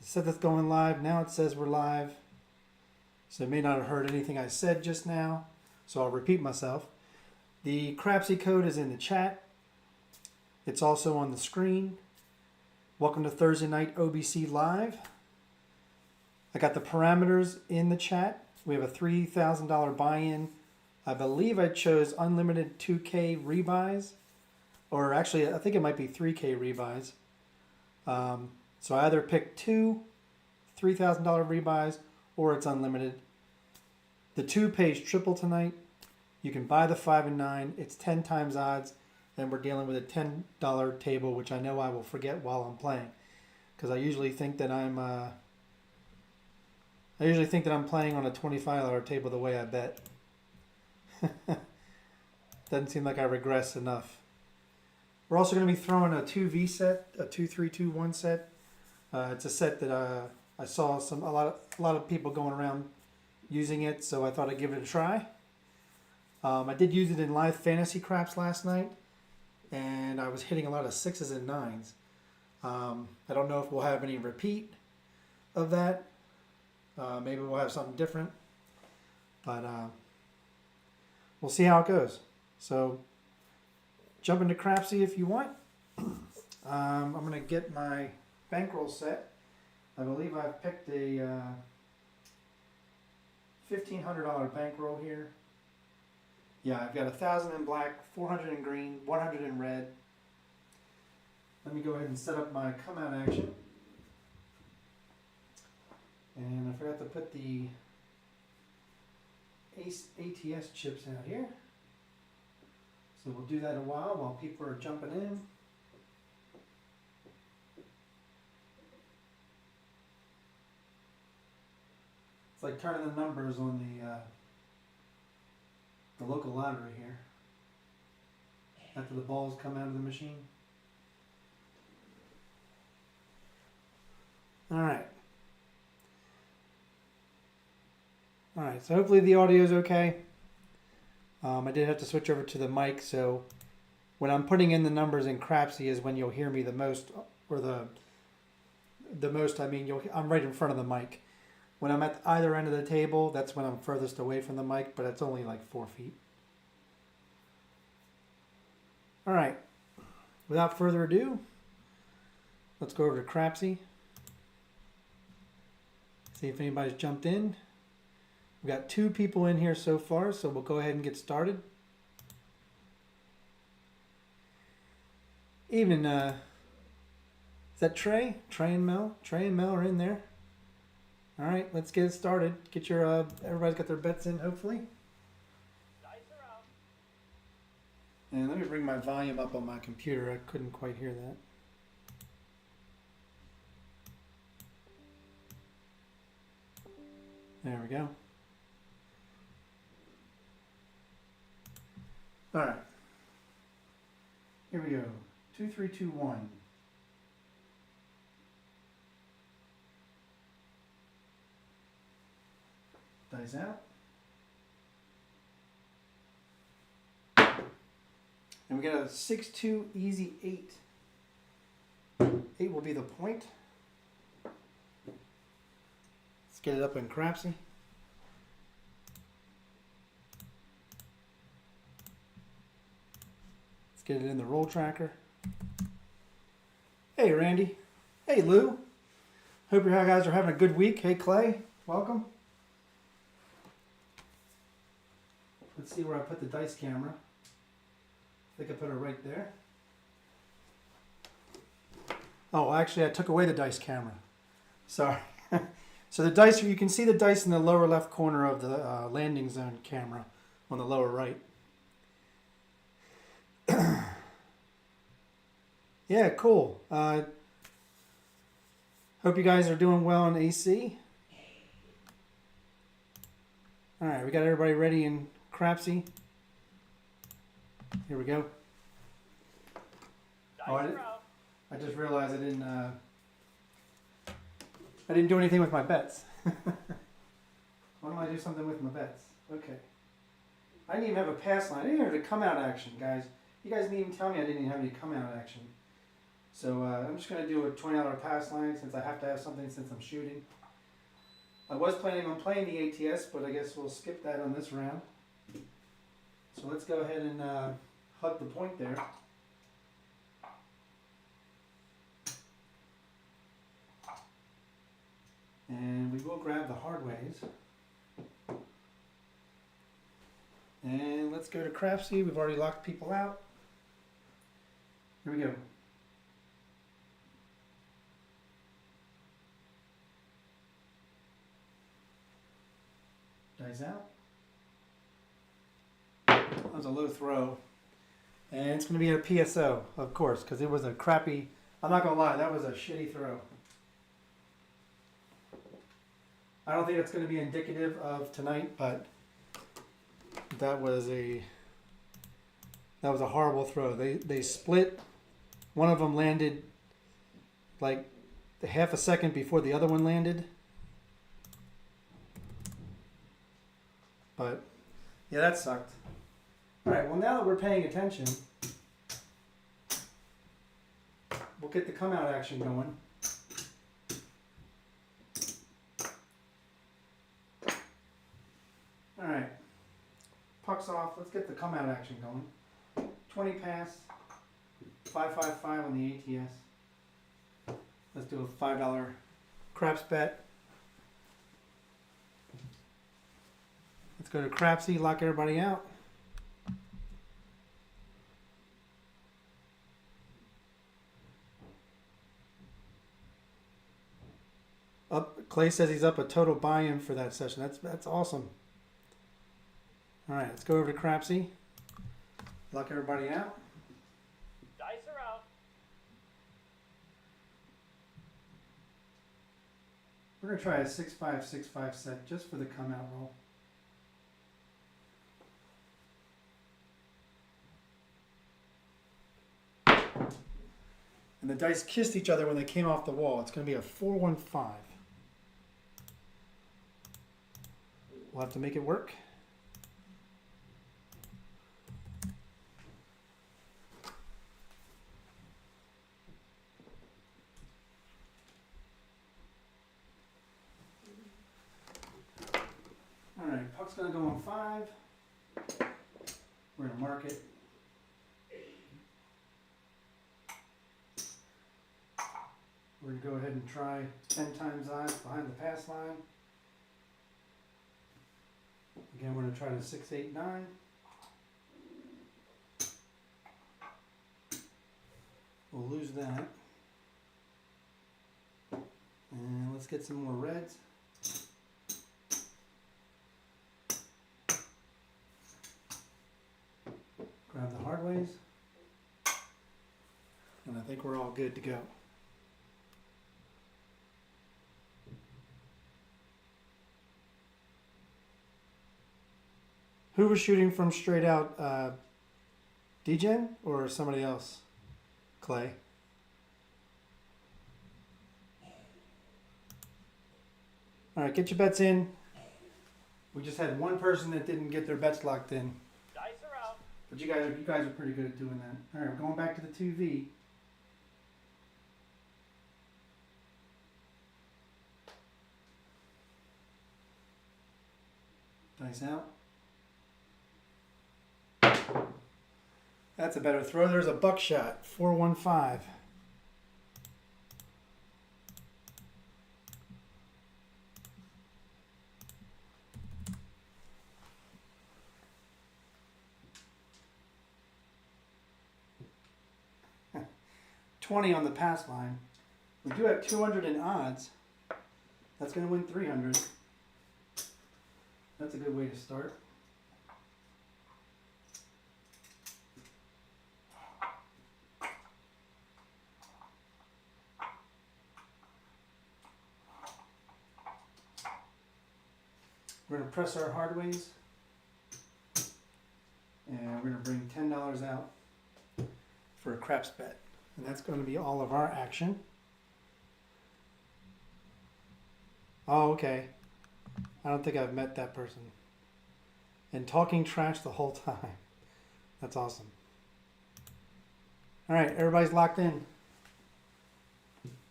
It said that's going live. Now it says we're live. So it may not have heard anything I said just now. So I'll repeat myself. The Crapsee code is in the chat. It's also on the screen. Welcome to Thursday Night OBC Live. I got the parameters in the chat. We have a $3,000 buy-in. I believe I chose unlimited 2K rebuys. Or actually, I think it might be 3K rebuys. So I either pick two $3,000 rebuys or it's unlimited. The 2 pays triple tonight. You can buy the 5 and 9. It's 10 times odds. And we're dealing with a $10 table, which I know I will forget while I'm playing. Because I usually think that I'm playing on a $25 table the way I bet. Doesn't seem like I regress enough. We're also going to be throwing a 2V set, a 2-3-2-1 set. It's a set that I saw a lot of people going around using it, so I thought I'd give it a try. I did use it in live fantasy craps last night, and I was hitting a lot of 6s and 9s. I don't know if we'll have any repeat of that. Maybe we'll have something different, but we'll see how it goes. So jump into Crapsee if you want. I'm going to get my bankroll set. I believe I've picked a $1,500 bankroll here. Yeah, I've got 1,000 in black, 400 in green, 100 in red. Let me go ahead and set up my come out action. And I forgot to put the ATS chips out here. So we'll do that a while people are jumping in. It's like turning the numbers on the local lottery here. After the balls come out of the machine. Alright. Alright, so hopefully the audio is okay. I did have to switch over to the mic, so when I'm putting in the numbers in Crapsee is when you'll hear me the most, or the most, I mean, I'm right in front of the mic. When I'm at either end of the table, that's when I'm furthest away from the mic, but it's only like 4 feet. All right, without further ado, let's go over to Crapsee. See if anybody's jumped in. We've got 2 people in here so far, so we'll go ahead and get started. Evening, is that Trey? Trey and Mel? Trey and Mel are in there. All right, let's get it started. Get your, everybody's got their bets in, hopefully. Dice are out. And let me bring my volume up on my computer. I couldn't quite hear that. There we go. All right. Here we go. 2, 3, 2, 1. Dice out. And we got a 6-2 easy 8. 8 will be the point. Let's get it up in Crapsee. Let's get it in the roll tracker. Hey, Randy. Hey, Lou. Hope you guys are having a good week. Hey, Clay. Welcome. Let's see where I put the dice camera. I think I put it right there. Oh, actually, I took away the dice camera. Sorry. So the dice, you can see the dice in the lower left corner of the landing zone camera on the lower right. Yeah, cool. Hope you guys are doing well in AC. All right, we got everybody ready in Crapsee. Here we go. Oh, I just realized I didn't do anything with my bets. Why don't I do something with my bets? Okay. I didn't even have a pass line. I didn't even have a come out action, guys. You guys didn't even tell me I didn't even have any come out action. So I'm just going to do a $20 pass line since I have to have something since I'm shooting. I was planning on playing the ATS, but I guess we'll skip that on this round. So let's go ahead and hug the point there. And we will grab the hard ways. And let's go to Crapsee. We've already locked people out. Here we go. Dice out. That was a low throw. And it's going to be a PSO, of course, because it was a crappy, I'm not going to lie, that was a shitty throw. I don't think it's going to be indicative of tonight, but that was a horrible throw. They split. One of them landed like half a second before the other one landed. But yeah, that sucked. All right, well now that we're paying attention, we'll get the come out action going. All right, puck's off. Let's get the come out action going. 20 pass, 555 on the ATS. Let's do a $5 craps bet. Let's go to Crapsee, lock everybody out. Up, Clay says he's up a total buy-in for that session. That's awesome. All right, let's go over to Crapsee. Lock everybody out. Dice are out. We're gonna try a 6-5-6-5 set just for the come out roll. And the dice kissed each other when they came off the wall. It's gonna be a 4-1-5. We'll have to make it work. All right, puck's gonna go on 5. We're gonna mark it. We're gonna go ahead and try 10 times eyes behind the pass line. Again, we're gonna try the 6, 8, 9. We'll lose that. And let's get some more reds. Grab the hard ways. And I think we're all good to go. Who was shooting from straight out? DGen or somebody else? Clay. All right, get your bets in. We just had one person that didn't get their bets locked in. Dice are out. But you guys are pretty good at doing that. All right, we're going back to the 2V. Dice out. That's a better throw. There's a buckshot. 4-1-5. $20 on the pass line. We do have 200 in odds. That's going to win 300. That's a good way to start. We're going to press our hard ways. And we're going to bring $10 out for a craps bet. And that's going to be all of our action. Oh, okay. I don't think I've met that person. And talking trash the whole time. That's awesome. All right, everybody's locked in.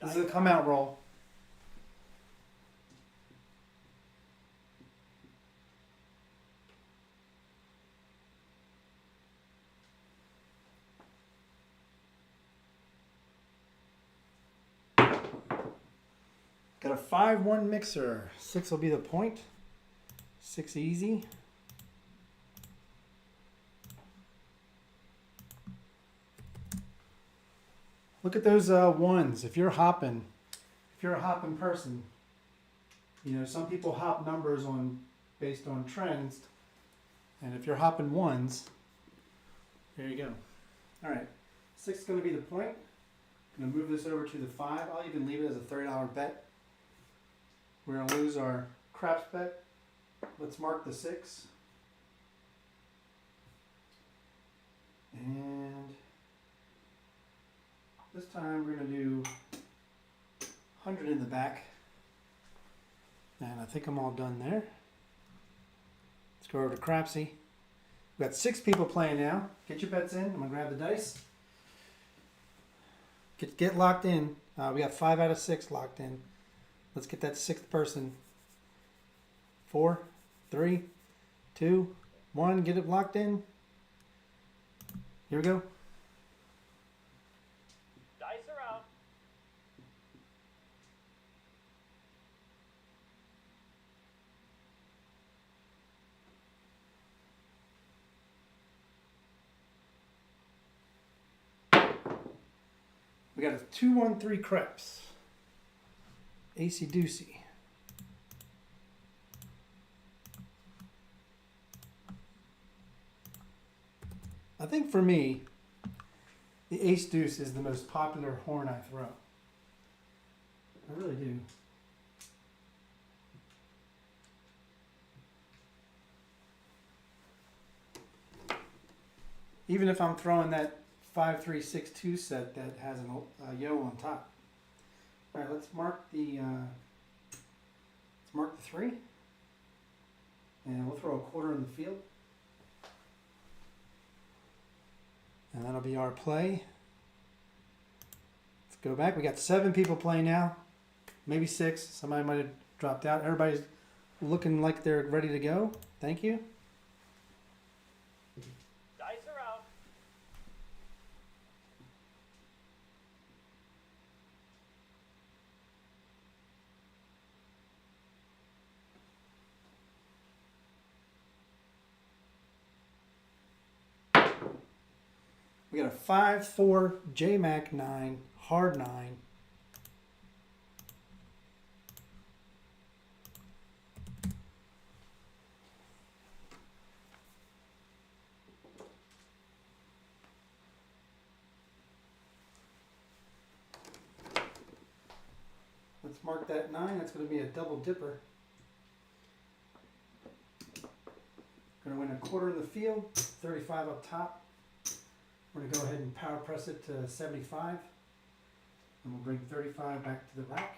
This is a come out roll. Got a 5-1 mixer. 6 will be the point. 6 easy. Look at those ones. If you're a hopping person, you know, some people hop numbers based on trends. And if you're hopping ones, there you go. All right, 6 is going to be the point. I'm going to move this over to the 5. I'll even leave it as a $30 bet. We're going to lose our craps bet. Let's mark the 6. And this time we're going to do 100 in the back. And I think I'm all done there. Let's go over to Crapsee. We've got 6 people playing now. Get your bets in. I'm going to grab the dice. Get locked in. We got 5 out of 6 locked in. Let's get that 6th person. 4, 3, 2, 1. Get it locked in. Here we go. Dice are out. We got a 2-1-3 craps. Acey Deucey. I think for me, the ace deuce is the most popular horn I throw. I really do. Even if I'm throwing that 5-3-6-2 set that has a yo on top. All right, let's mark the 3, and we'll throw a quarter in the field. And that'll be our play. Let's go back. We got 7 people playing now. Maybe 6. Somebody might have dropped out. Everybody's looking like they're ready to go. Thank you. Dice are out. We got a 5-4 J-Mac 9, hard 9. Let's mark that 9. That's going to be a double dipper. Going to win a quarter in the field, 35 up top. We're going to go ahead and power press it to 75. And we'll bring 35 back to the rack.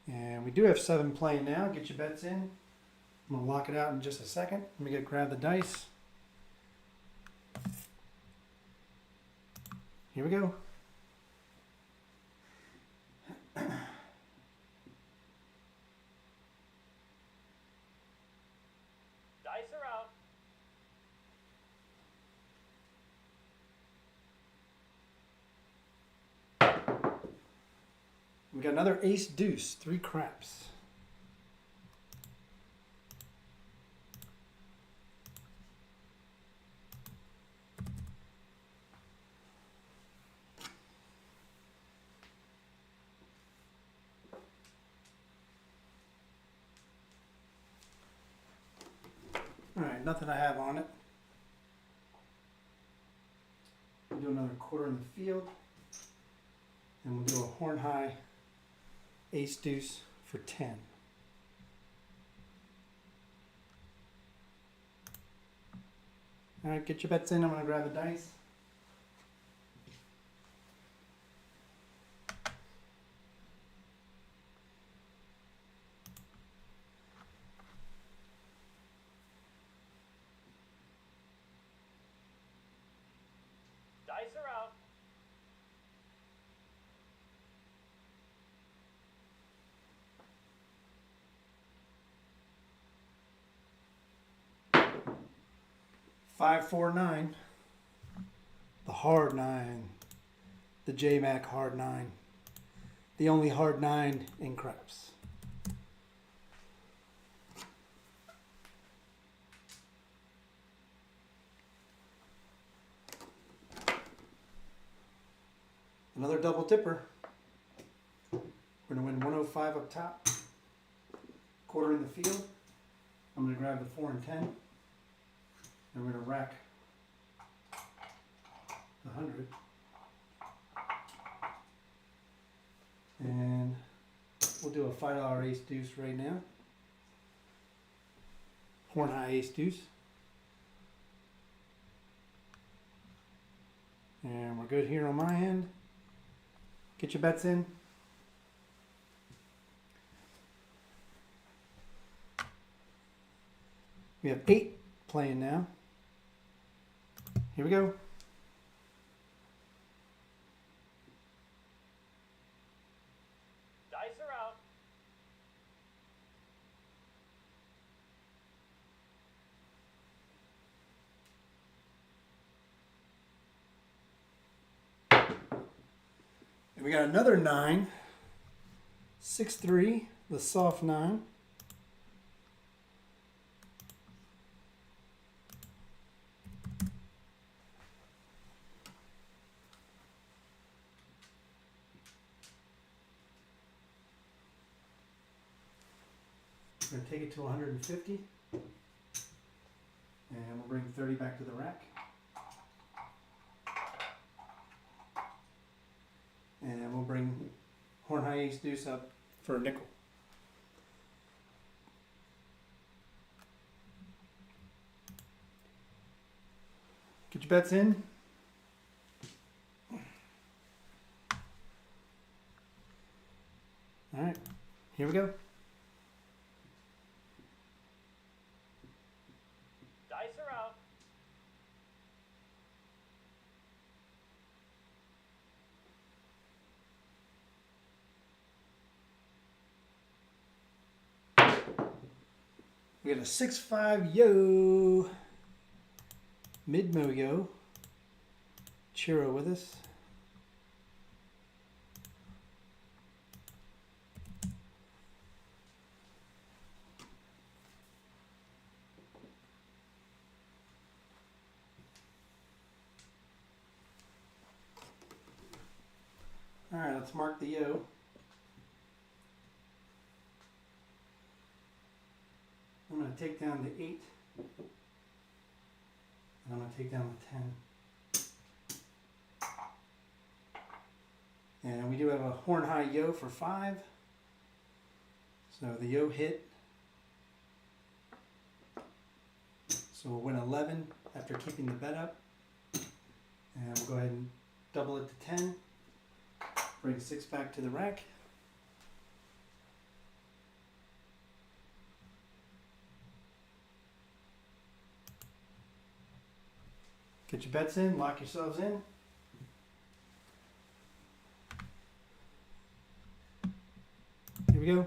And we do have 7 playing now. Get your bets in. I'm going to lock it out in just a second. Let me grab the dice. Here we go. Dice are out. We got another ace deuce, 3 craps. All right, nothing I have on it. We'll do another quarter in the field. And we'll do a horn high ace deuce for 10. All right, get your bets in. I'm going to grab the dice. 549. The hard 9. The JMac hard 9. The only hard 9 in craps. Another double dipper. We're going to win 105 up top. Quarter in the field. I'm going to grab the 4 and 10. And we're going to rack the 100. And we'll do a $5 ace deuce right now. Horn high ace deuce. And we're good here on my end. Get your bets in. We have 8 playing now. Here we go. Dice are out. And we got another 9. 6-3, the soft 9. We're going to take it to 150. And we'll bring 30 back to the rack. And we'll bring horn high ace deuce up for a nickel. Get your bets in. All right, here we go. Dice are out. We got a 6-5 yo. Mid-mo yo. Chiro with us. All right, let's mark the yo. I'm going to take down the 8. And I'm going to take down the 10. And we do have a horn high yo for 5. So the yo hit. So we'll win 11 after keeping the bet up. And we'll go ahead and double it to 10. Bring 6 back to the rack. Get your bets in, lock yourselves in. Here we go.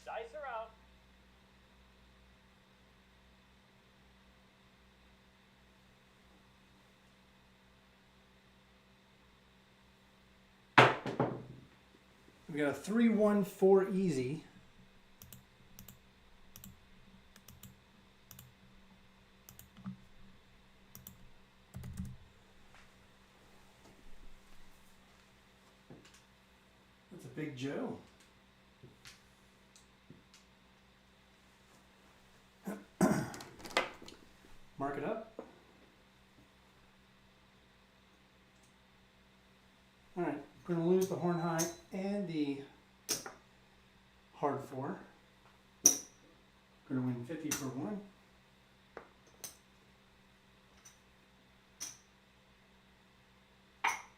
Dice are out. We got a 3-1-4 easy. That's a big Joe. Mark it up. All right, we're going to lose the horn high and the hard 4. Going to win 50 for 1.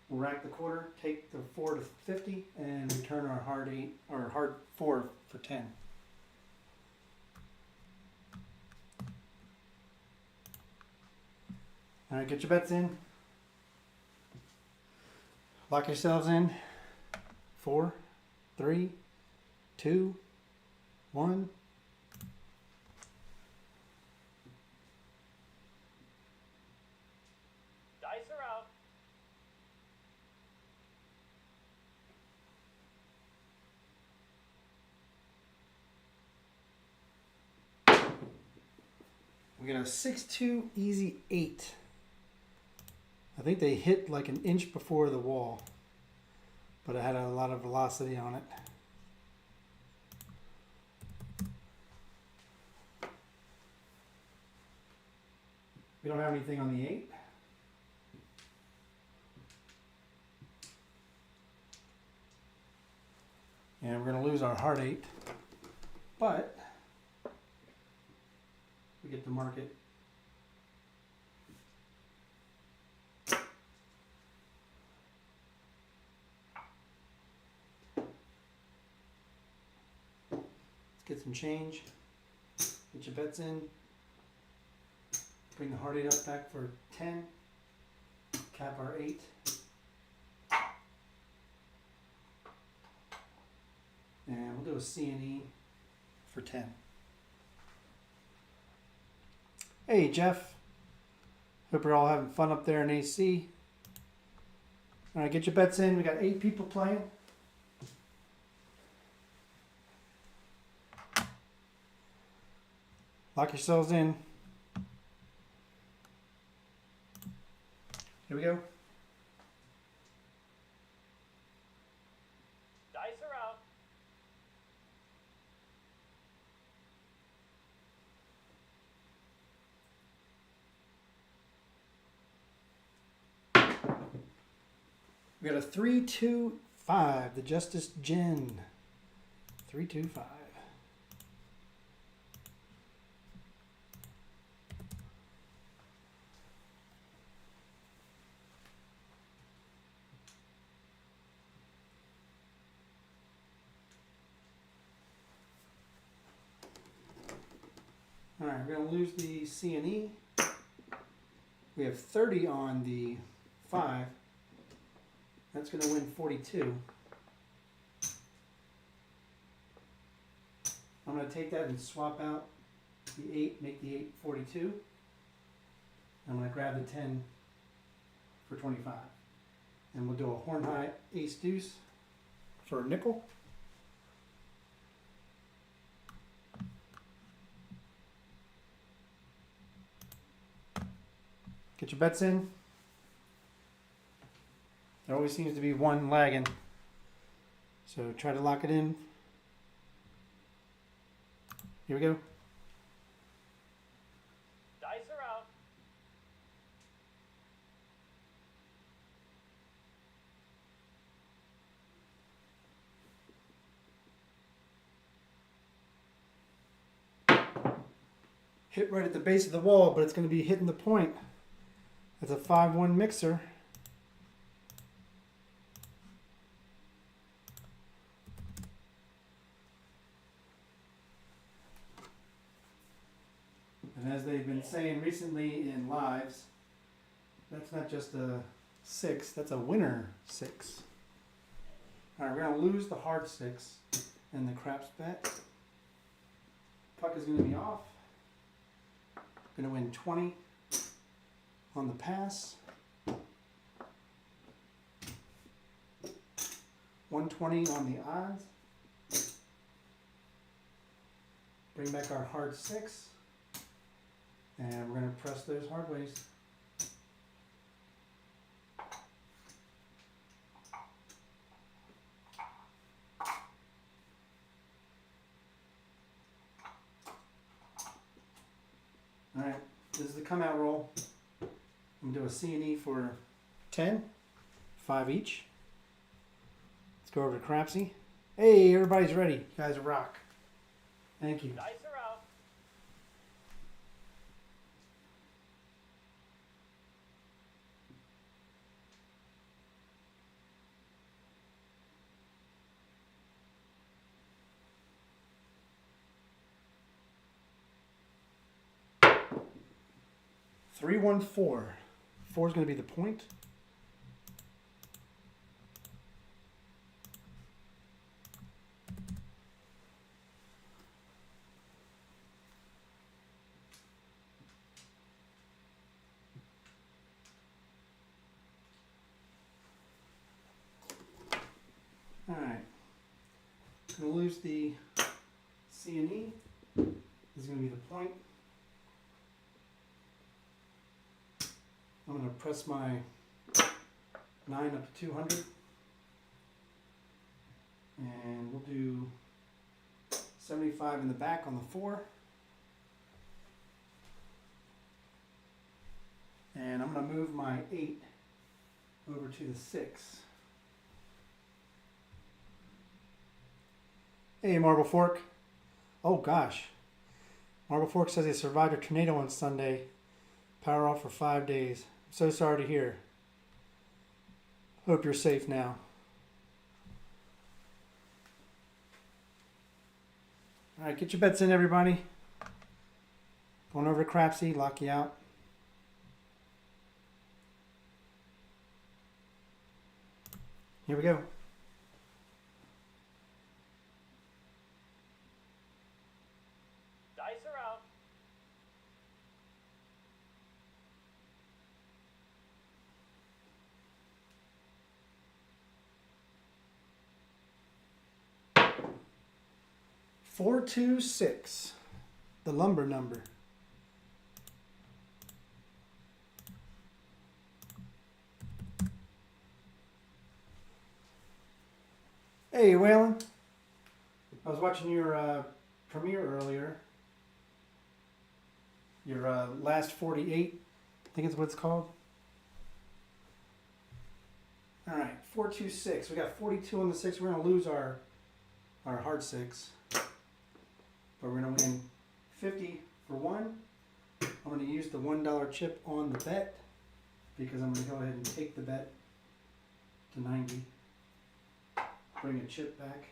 We'll rack the quarter, take the 4 to 50, and return our hard 8 or hard 4 for 10. All right, get your bets in. Lock yourselves in. 4, 3, 2, 1. Dice are out. We got a 6-2 easy 8. I think they hit like an inch before the wall, but it had a lot of velocity on it. We don't have anything on the 8. And we're going to lose our heart 8, but we get to mark it. Let's get some change. Get your bets in. Bring the heart 8 up back for 10. Cap our 8. And we'll do a C and E for 10. Hey, Jeff. Hope you're all having fun up there in AC. All right, get your bets in. We got 8 people playing. Lock yourselves in. Here we go. Dice are out. We got a 3-2-5. The Justice Gen. 3-2-5. All right, we're going to lose the C and E. We have 30 on the 5. That's going to win 42. I'm going to take that and swap out the 8, make the 8 42. I'm going to grab the 10 for 25. And we'll do a horn high ace deuce for a nickel. Get your bets in. There always seems to be one lagging. So try to lock it in. Here we go. Dice are out. Hit right at the base of the wall, but it's going to be hitting the point. That's a 5-1 mixer. And as they've been saying recently in lives, that's not just a 6, that's a winner 6. All right, we're going to lose the hard 6 and the craps bet. Puck is going to be off. Going to win 20 on the pass. 120 on the odds. Bring back our hard 6. And we're going to press those hard ways. All right, this is the come out roll. I'm going to do a C and E for 10, 5 each. Let's go over to Crapsee. Hey, everybody's ready. You guys rock. Thank you. Dice are out. Three, 1, 4. 4 is going to be the point. I'm going to lose the C and E. This is going to be the point. I'm going to press my 9 up to 200. And we'll do 75 in the back on the 4. And I'm going to move my 8 over to the 6. Hey, Marble Fork. Oh gosh. Marble Fork says they survived a tornado on Sunday. Power off for 5 days. I'm so sorry to hear. Hope you're safe now. Alright, get your bets in, everybody. Going over to Crapsee, lock you out. Here we go. Dice are out. Four, 2, 6. The lumber number. Hey, Waylon. I was watching your premiere earlier. Your last 48, I think is what it's called. All right, 4, 2, 6. We got 42 on the 6. We're gonna lose our hard 6, but we're gonna win 50 for 1. I'm gonna use the $1 chip on the bet because I'm gonna go ahead and take the bet to 90. Bring a chip back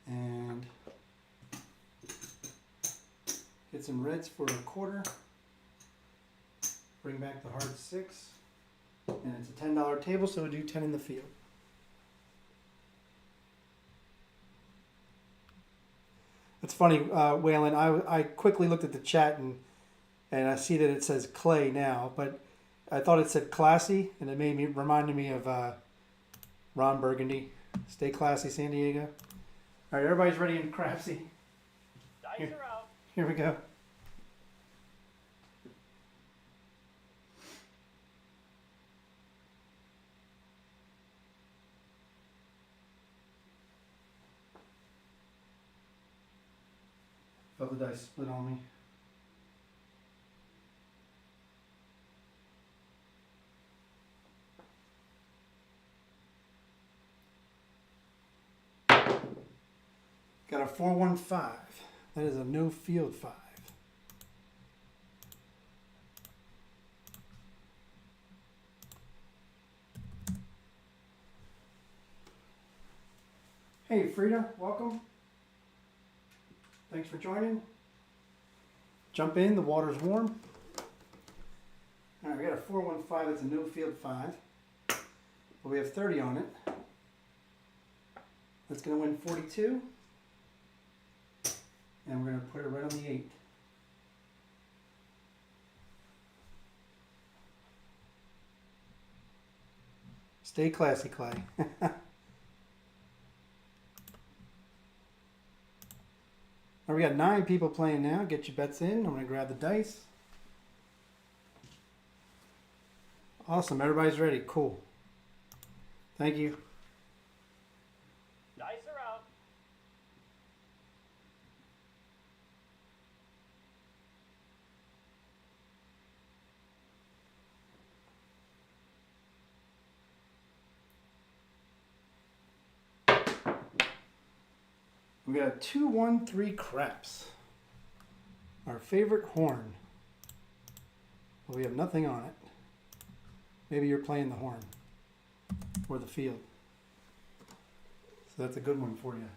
and get some reds for a quarter. Bring back the hard 6, and it's a $10 table, so we'll do 10 in the field. It's funny, Waylon, I quickly looked at the chat and I see that it says Clay now, but I thought it said classy, and it reminded me of Ron Burgundy. Stay classy, San Diego. All right, everybody's ready in Crapsee. Dice are out. Here we go. Felt the dice split on me. Got a 415. That is a no field 5. Hey Frida, welcome. Thanks for joining. Jump in, the water's warm. All right, we got a 415, that's a no field 5. But we have 30 on it. That's gonna win 42. And we're going to put it right on the 8. Stay classy, Clay. All right, we got 9 people playing now. Get your bets in. I'm going to grab the dice. Awesome. Everybody's ready. Cool. Thank you. Dice are out. We got a 2-1-3 craps. Our favorite horn. But we have nothing on it. Maybe you're playing the horn. Or the field. So that's a good one for you.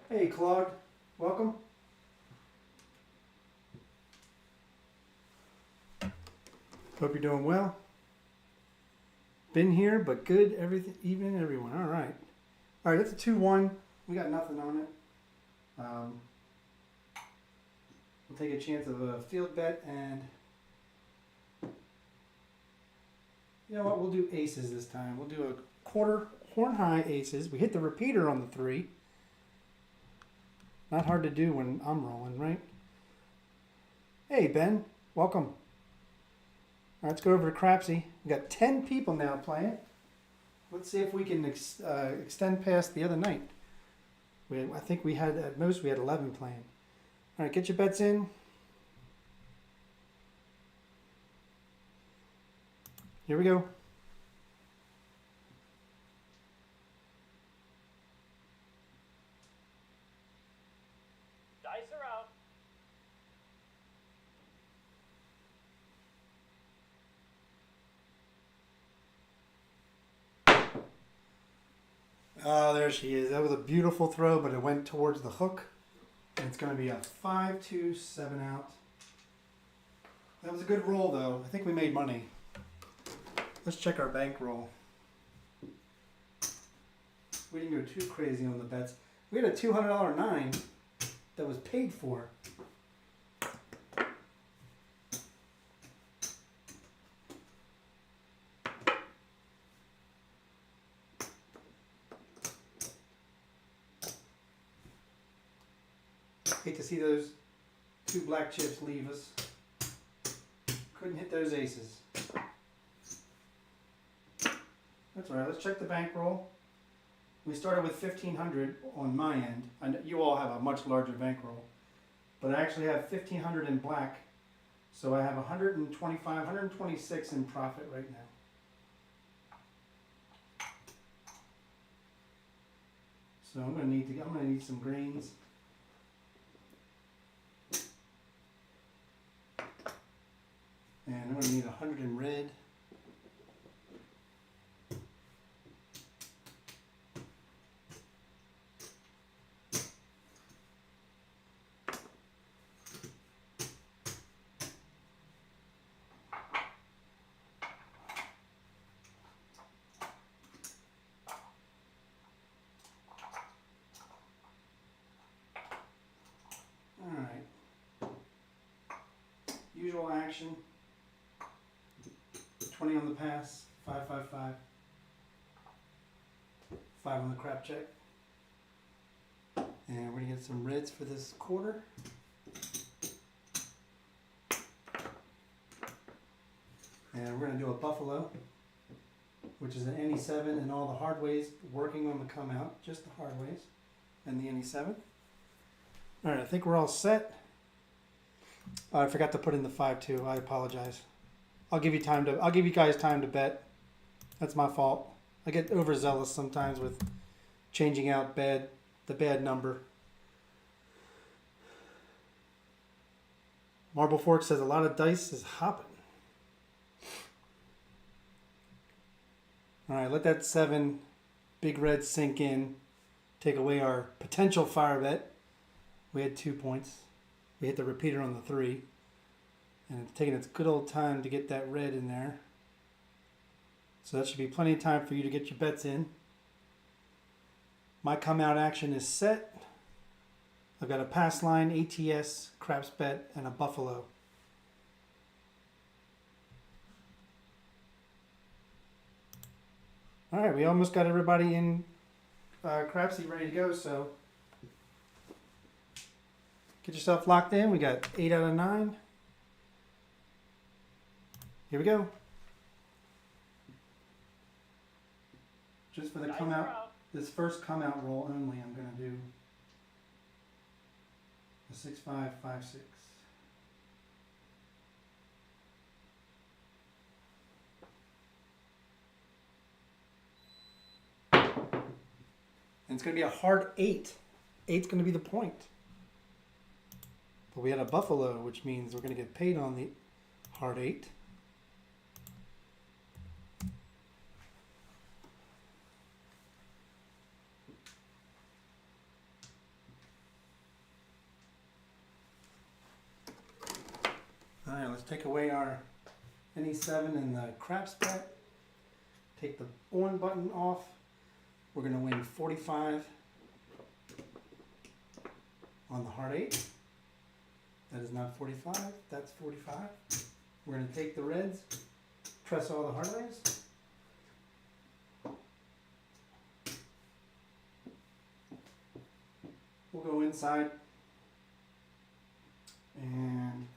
Hey Claude, welcome. Hope you're doing well. Been here, but good, everything, even everyone. All right. All right, that's a 2-1. We got nothing on it. We'll take a chance of a field bet, and you know what? We'll do aces this time. We'll do a quarter horn high aces. We hit the repeater on the 3. Not hard to do when I'm rolling, right? Hey, Ben. Welcome. All right, let's go over to Crapsee. We got 10 people now playing. Let's see if we can extend past the other night. I think we had, at most, we had 11 playing. All right, get your bets in. Here we go. Dice are out. Oh, there she is. That was a beautiful throw, but it went towards the hook. And it's going to be a 5-2-7 out. That was a good roll, though. I think we made money. Let's check our bankroll. We didn't go too crazy on the bets. We had a $200 9 that was paid for. Hate to see those 2 black chips leave us. Couldn't hit those aces. That's all right. Let's check the bankroll. We started with 1,500 on my end. I know you all have a much larger bankroll, but I actually have 1,500 in black, so I have 125, 126 in profit right now. So I'm gonna need some greens. And I'm going to need 100 in red. All right. Usual action. 20 on the pass, 5-5-5. 5 on the crap check. And we're gonna get some reds for this quarter. And we're gonna do a buffalo, which is an NE7 and all the hard ways working on the come out, just the hard ways, and the NE7. All right, I think we're all set. Oh, I forgot to put in the 5-2. I apologize. I'll give you guys time to bet. That's my fault. I get overzealous sometimes with changing out the bad number. Marble Fork says a lot of dice is hopping. All right, let that 7 big red sink in. Take away our potential fire bet. We had 2 points. We hit the repeater on the 3. And it's taking its good old time to get that red in there. So that should be plenty of time for you to get your bets in. My come out action is set. I've got a pass line, ATS, craps bet, and a buffalo. All right, we almost got everybody in Crapsee ready to go, so get yourself locked in. We got 8 out of 9. Here we go. Just for the come out, this first come out roll only, I'm going to do a 6-5-5-6. And it's going to be a hard 8. 8's going to be the point. But we had a buffalo, which means we're going to get paid on the hard 8. Alright, let's take away our NE7 and the craps bet. Take the on button off. We're going to win 45 on the hard 8. That is not 45, that's 45. We're going to take the reds, press all the hard ways. we'll go inside and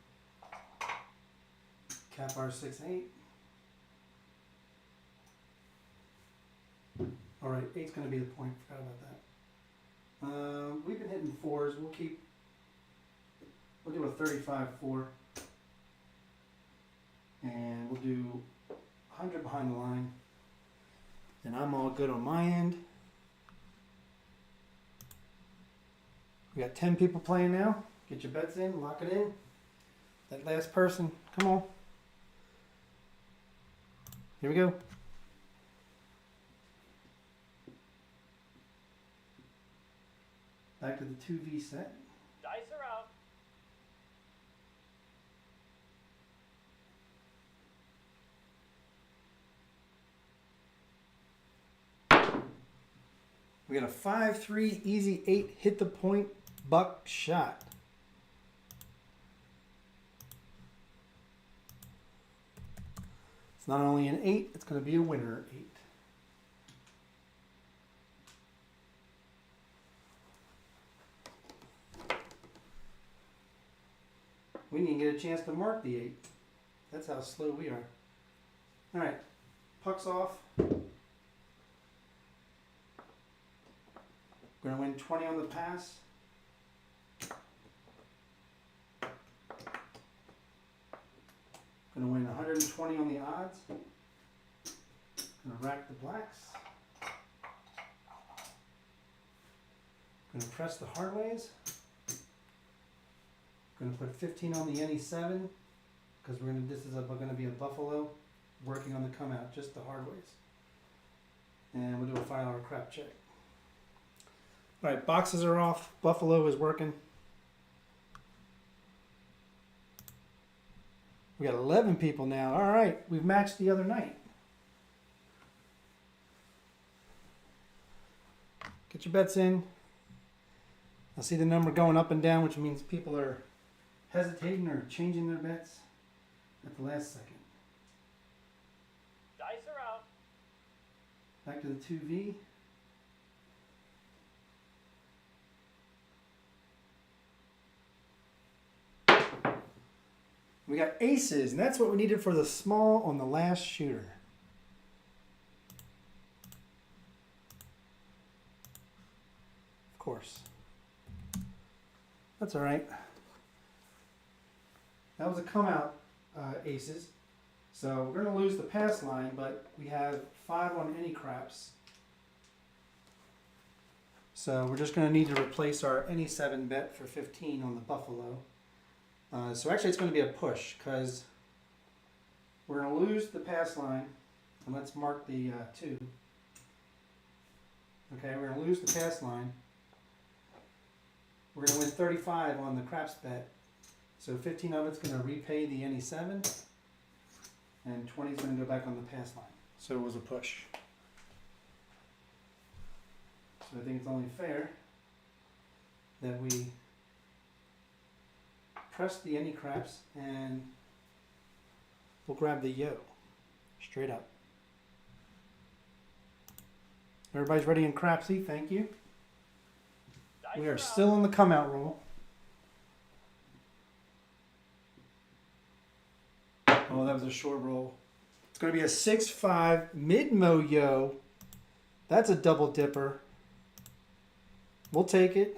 cap our 6-8. All right, 8's going to be the point. Forgot about that. We've been hitting 4s. We'll do a 35-4. And we'll do 100 behind the line. And I'm all good on my end. We got 10 people playing now. Get your bets in, lock it in. That last person, come on. Here we go. Back to the 2V set. Dice are out. We got a 5-3 easy 8 hit the point buck shot. It's not only an 8, it's going to be a winner 8. We didn't get a chance to mark the 8. That's how slow we are. All right, puck's off. We're going to win 20 on the pass. Going to win 120 on the odds. Going to rack the blacks. Going to press the hard ways. Going to put 15 on the NE7 because this is going to be a buffalo working on the come out, just the hard ways. And we'll do a $5 crap check. All right, boxes are off. Buffalo is working. We got 11 people now. All right, we've matched the other night. Get your bets in. I see the number going up and down, which means people are hesitating or changing their bets at the last second. Dice are out. Back to the 2V. We got aces, and that's what we needed for the small on the last shooter. Of course. That's all right. That was a come out aces. So we're going to lose the pass line, but we have 5 on any craps. So we're just going to need to replace our NE7 bet for 15 on the buffalo. So actually it's going to be a push because we're going to lose the pass line. And let's mark the 2. Okay, we're going to lose the pass line. We're going to win 35 on the craps bet. So 15 of it's going to repay the NE7. And 20 is going to go back on the pass line. So it was a push. So I think it's only fair that we press the any craps and we'll grab the yo straight up. Everybody's ready in Crapsee, thank you. We are still in the come out roll. Oh, that was a short roll. It's going to be a 6-5 mid-mo yo. That's a double dipper. We'll take it.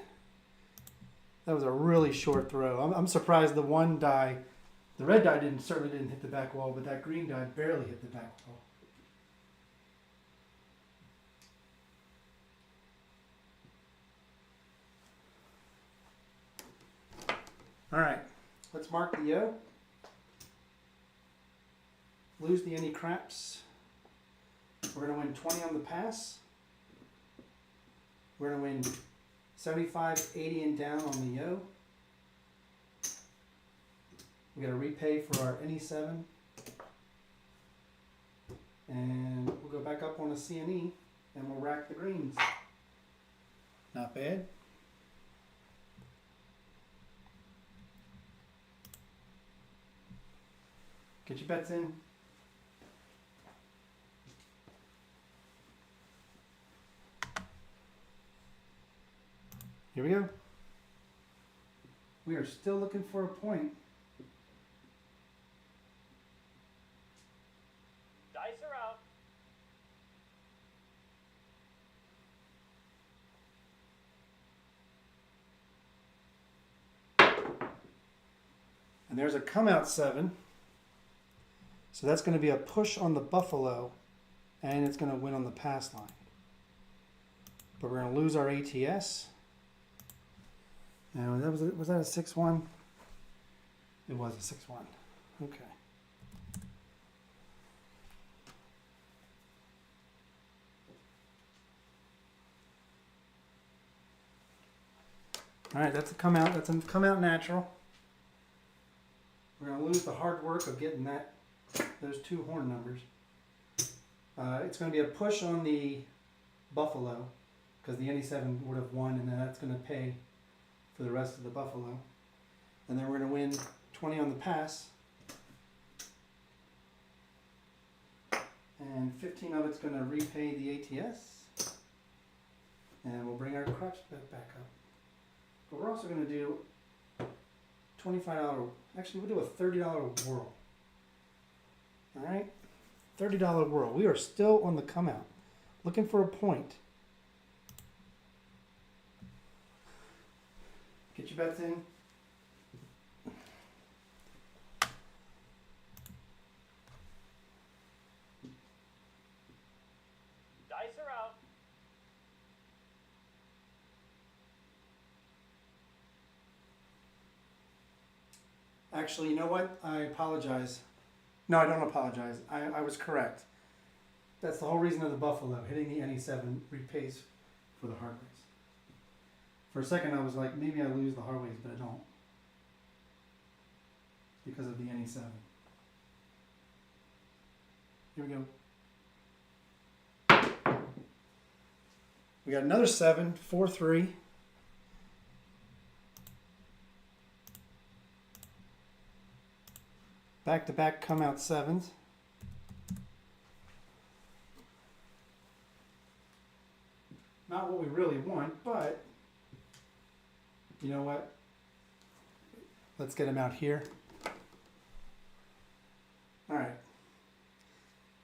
That was a really short throw. I'm surprised the one die, the red die certainly didn't hit the back wall, but that green die barely hit the back wall. All right, let's mark the yo. Lose the any craps. We're going to win 20 on the pass. We're going to win 75, 80 and down on the yo. We got to repay for our NE7. And we'll go back up on a CNE and we'll rack the greens. Not bad. Get your bets in. Here we go. We are still looking for a point. Dice are out. And there's a come out 7. So that's going to be a push on the buffalo, and it's going to win on the pass line. But we're going to lose our ATS. Now, was that a 6-1? It was a 6-1. Okay. All right, that's a come out. That's a come out natural. We're going to lose the hard work of getting those 2 horn numbers. It's going to be a push on the buffalo because the NE7 would have won, and then that's going to pay for the rest of the buffalo. And then we're going to win 20 on the pass. And 15 of it's going to repay the ATS. And we'll bring our craps back up. But we're also going to do $25, actually we'll do a $30 whirl. All right, $30 whirl. We are still on the come out, looking for a point. Get your bets in. Dice are out. Actually, you know what? I apologize. No, I don't apologize. I was correct. That's the whole reason of the buffalo. Hitting the NE7 repays for the hard ways. For a second, I was like, maybe I lose the hard ways, but I don't. Because of the NE7. Here we go. We got another 7, 4-3. Back-to-back come out 7s. Not what we really want, but you know what? Let's get them out here. All right.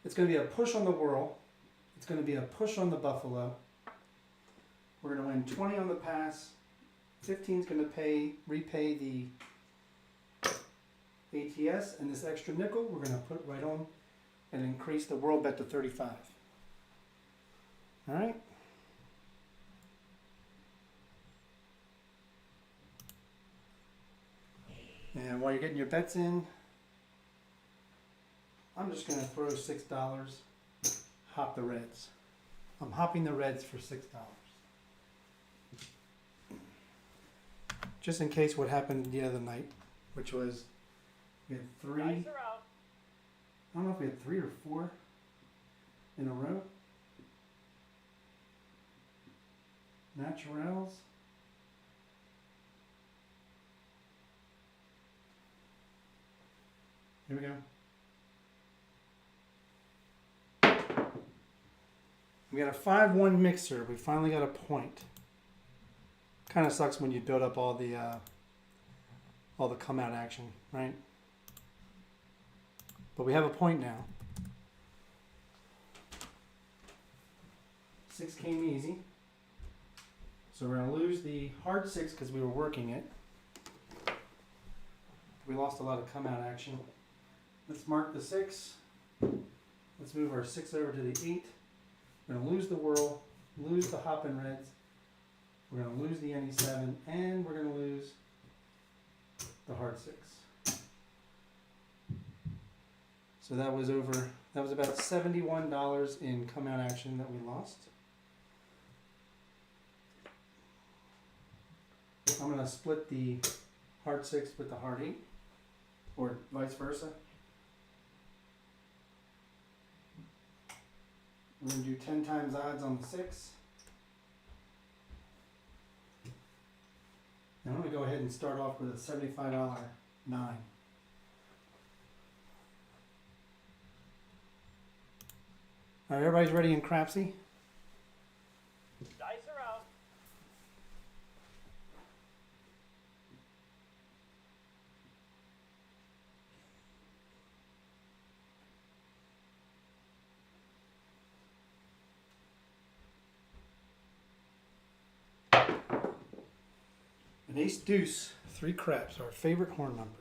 It's going to be a push on the whirl. It's going to be a push on the buffalo. We're going to win 20 on the pass. 15 is going to repay the ATS, and this extra nickel we're going to put right on and increase the whirl bet to 35. All right. And while you're getting your bets in, I'm just going to throw $6. Hop the reds. I'm hopping the reds for $6. Just in case what happened the other night, which was we had 3. Dice are out. I don't know if we had 3 or 4 in a row. Naturals. Here we go. We got a 5-1 mixer. We finally got a point. Kind of sucks when you build up all the come out action, right? But we have a point now. 6 came easy. So we're going to lose the hard 6 because we were working it. We lost a lot of come out action. Let's mark the 6. Let's move our 6 over to the 8. We're going to lose the whirl, lose the hoppin' reds. We're going to lose the NE7, and we're going to lose the hard 6. So that was about $71 in come out action that we lost. I'm going to split the hard 6 with the hard 8, or vice versa. We're going to do 10 times odds on the 6. And I'm going to go ahead and start off with a $75 9. All right, everybody's ready in Crapsee? Dice are out. Ace deuce, 3 craps, our favorite horn number.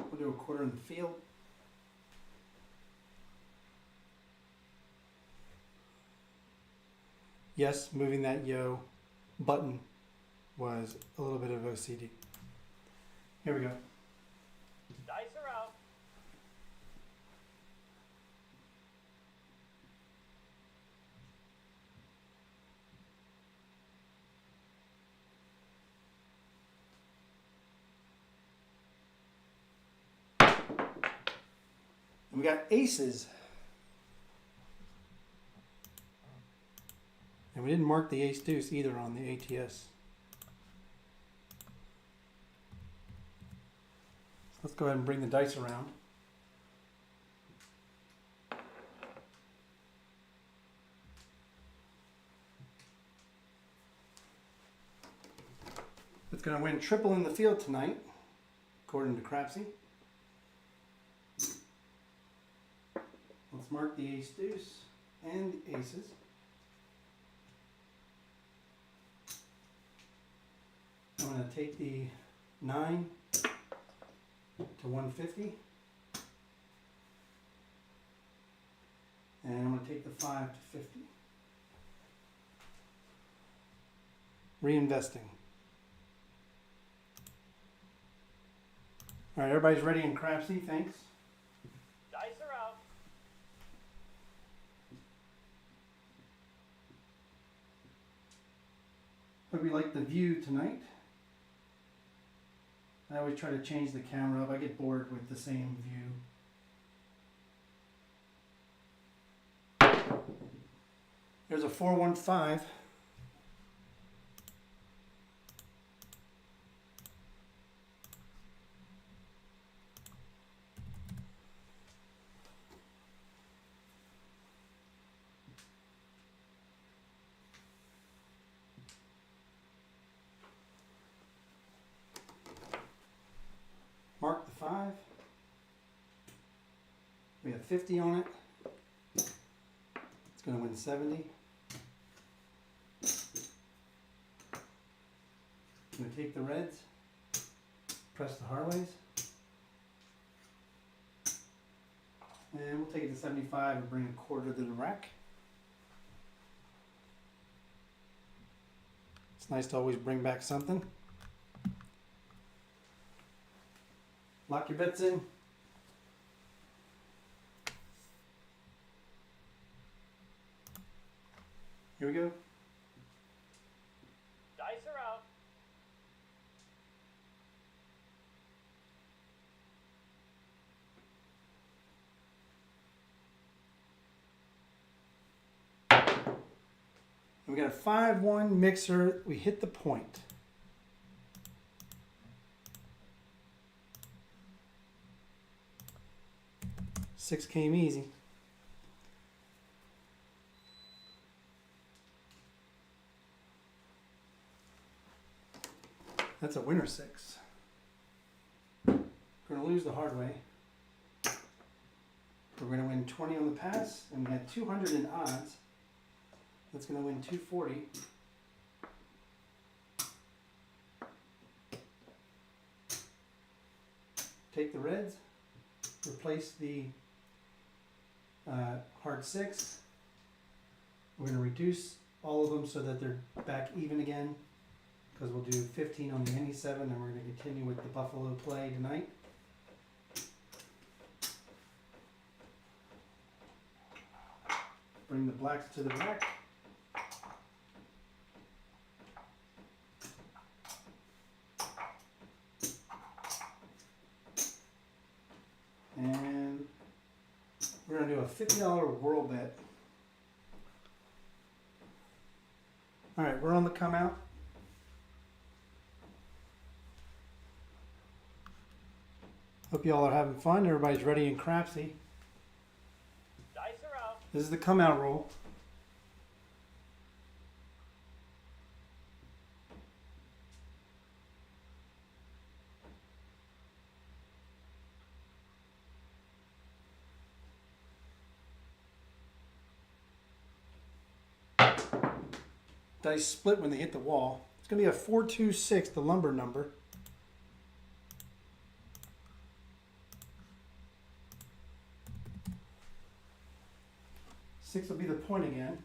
We'll do a quarter in the field. Yes, moving that yo button was a little bit of OCD. Here we go. Dice are out. And we got aces. And we didn't mark the ace deuce either on the ATS. Let's go ahead and bring the dice around. It's going to win triple in the field tonight, according to Crapsee. Let's mark the ace deuce and the aces. I'm going to take the 9 to 150. And I'm going to take the 5 to 50. Reinvesting. All right, everybody's ready in Crapsee, thanks. Dice are out. Hope you like the view tonight. I always try to change the camera up. I get bored with the same view. There's a 415. Mark the 5. We have 50 on it. It's going to win 70. I'm going to take the reds, press the Harleys, and we'll take it to 75 and bring a quarter to the rack. It's nice to always bring back something. Lock your bets in. Here we go. Dice are out. We got a 5-1 mixer. We hit the point. Six came easy. That's a winner 6. We're going to lose the hard way. We're going to win 20 on the pass, and we had 200 in odds. That's going to win 240. Take the reds, replace the hard 6. We're going to reduce all of them so that they're back even again, because we'll do 15 on the any 7, and we're going to continue with the Buffalo play tonight. Bring the blacks to the rack. And we're going to do a $50 whirl bet. All right, we're on the come out. Hope you all are having fun. Everybody's ready in Crapsee. Dice are out. This is the come out roll. dice split when they hit the wall. It's going to be a 426, the lumber number. Six will be the point again.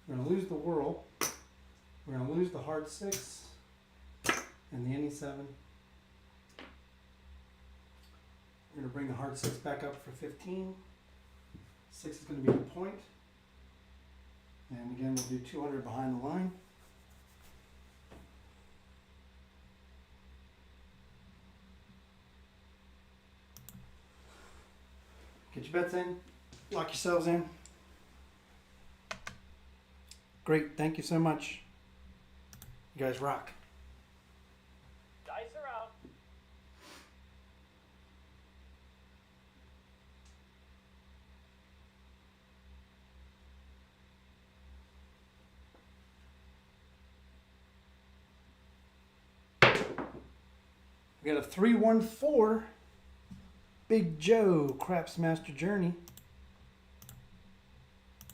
We're going to lose the whirl. We're going to lose the hard 6 and the any 7. We're going to bring the hard 6 back up for 15. 6 is going to be the point. And again, we'll do 200 behind the line. Get your bets in. Lock yourselves in. Great. Thank you so much. You guys rock. Dice are out. We got a 314. Big Joe, Craps Master Journey.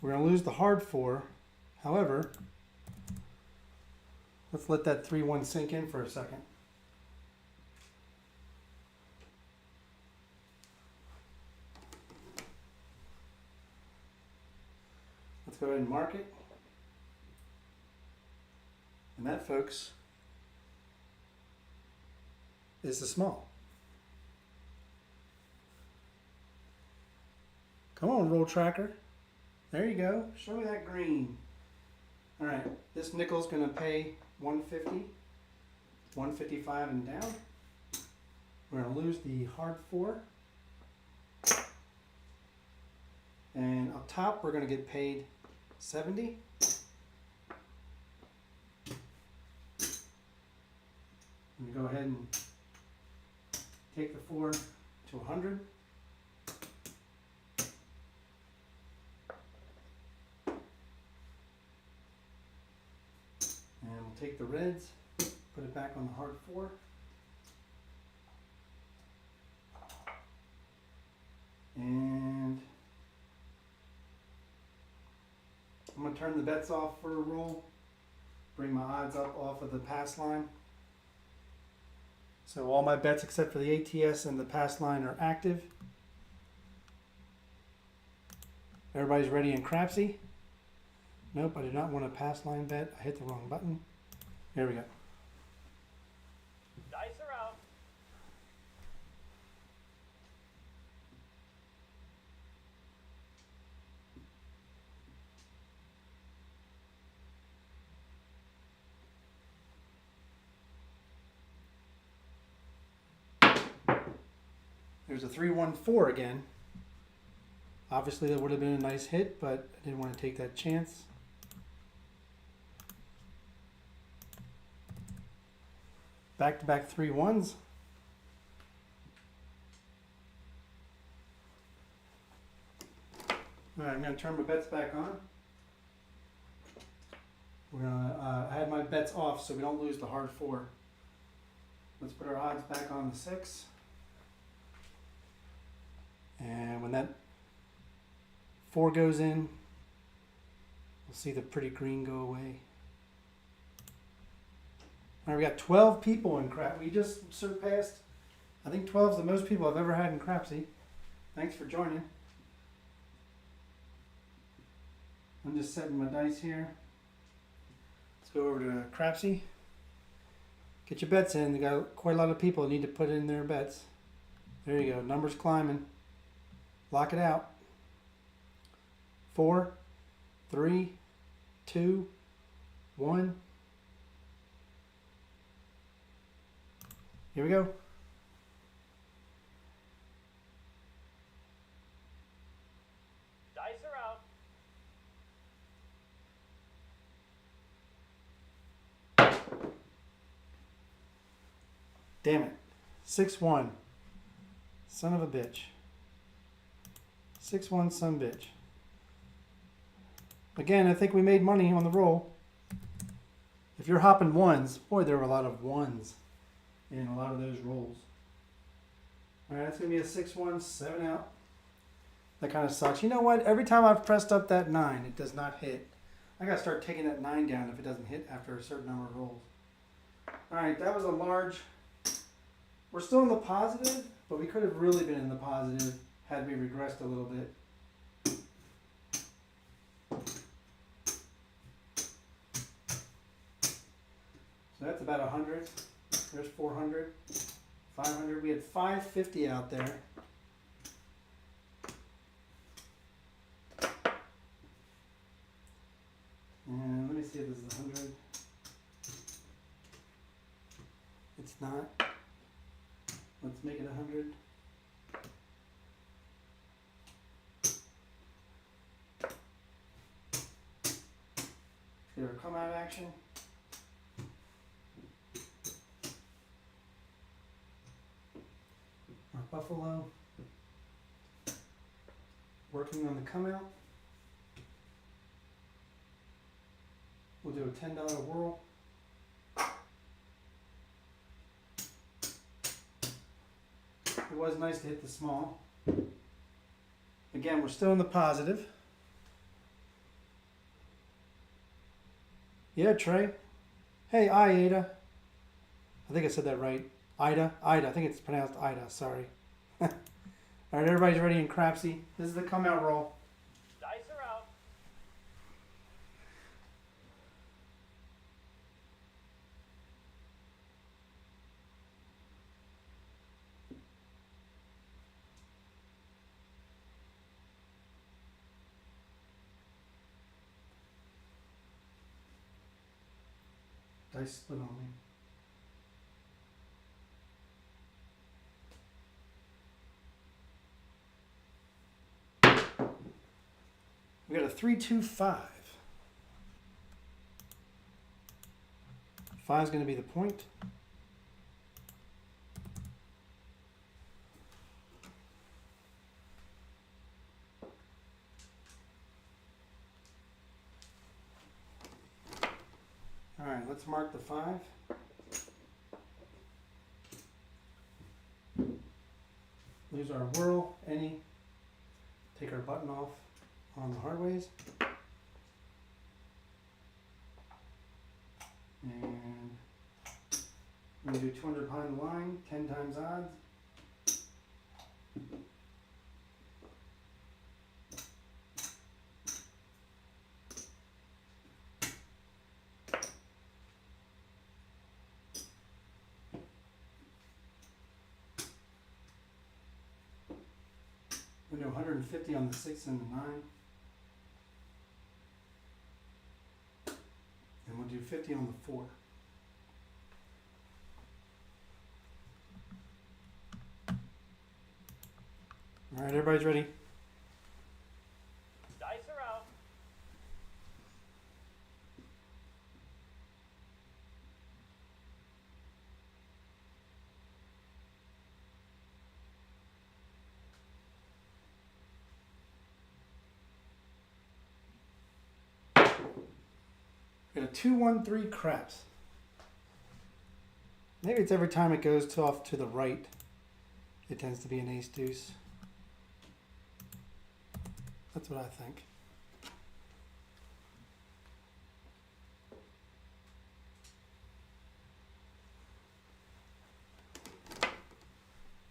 We're going to lose the hard 4. However, let's let that 3-1 sink in for a second. Let's go ahead and mark it. And that, folks, is the small. Come on, roll tracker. There you go. Show me that green. All right, this nickel's gonna pay 150, 155 and down. We're gonna lose the hard 4. And up top, we're gonna get paid 70. I'm gonna go ahead and take the 4 to 100. And we'll take the reds, put it back on the hard 4. And I'm going to turn the bets off for a roll. Bring my odds up off of the pass line. So all my bets except for the ATS and the pass line are active. Everybody's ready in Crapsee? Nope, I did not want a pass line bet. I hit the wrong button. Here we go. Dice are out. There's a 314 again. Obviously that would have been a nice hit, but I didn't want to take that chance. Back-to-back 3-1s. All right, I'm going to turn my bets back on. We're gonna. I had my bets off so we don't lose the hard 4. Let's put our odds back on the 6. And when that 4 goes in, we'll see the pretty green go away. All right, we got 12 people in Crap. We just surpassed, I think 12 is the most people I've ever had in Crapsee. Thanks for joining. I'm just setting my dice here. Let's go over to Crapsee. Get your bets in. They got quite a lot of people that need to put in their bets. There you go. Numbers climbing. Lock it out. 4, 3, 2, 1. Here we go. Dice are out. Damn it. 6-1. Son of a bitch. 6-1 son bitch. Again, I think we made money on the roll. If you're hopping ones, boy, there were a lot of ones in a lot of those rolls. All right, that's gonna be a 6-1, 7 out. That kind of sucks. You know what? Every time I've pressed up that 9, it does not hit. I gotta start taking that 9 down if it doesn't hit after a certain number of rolls. All right, that was a large. We're still in the positive, but we could have really been in the positive had we regressed a little bit. So that's about 100. There's 400, 500. We had 550 out there. And let me see if this is 100. It's not. Let's make it 100. Let's get our come out action. Our buffalo. Working on the come out. We'll do a $10 whirl. It was nice to hit the small. Again, we're still in the positive. Yeah, Trey. Hey, Ida. I think I said that right. Ida. I think it's pronounced Ida. Sorry. All right, everybody's ready in Crapsee. This is the come out roll. Dice are out. Dice split on me. We got a 3-2-5. 5 is going to be the point. All right, let's mark the 5. Lose our whirl, any. Take our button off on the hard ways. And we're going to do 200 behind the line, 10 times odds. We're going to do 150 on the 6 and the 9. And we'll do 50 on the 4. All right, everybody's ready. Dice are out. We got a 2-1-3 craps. Maybe it's every time it goes off to the right, it tends to be an ace deuce. That's what I think.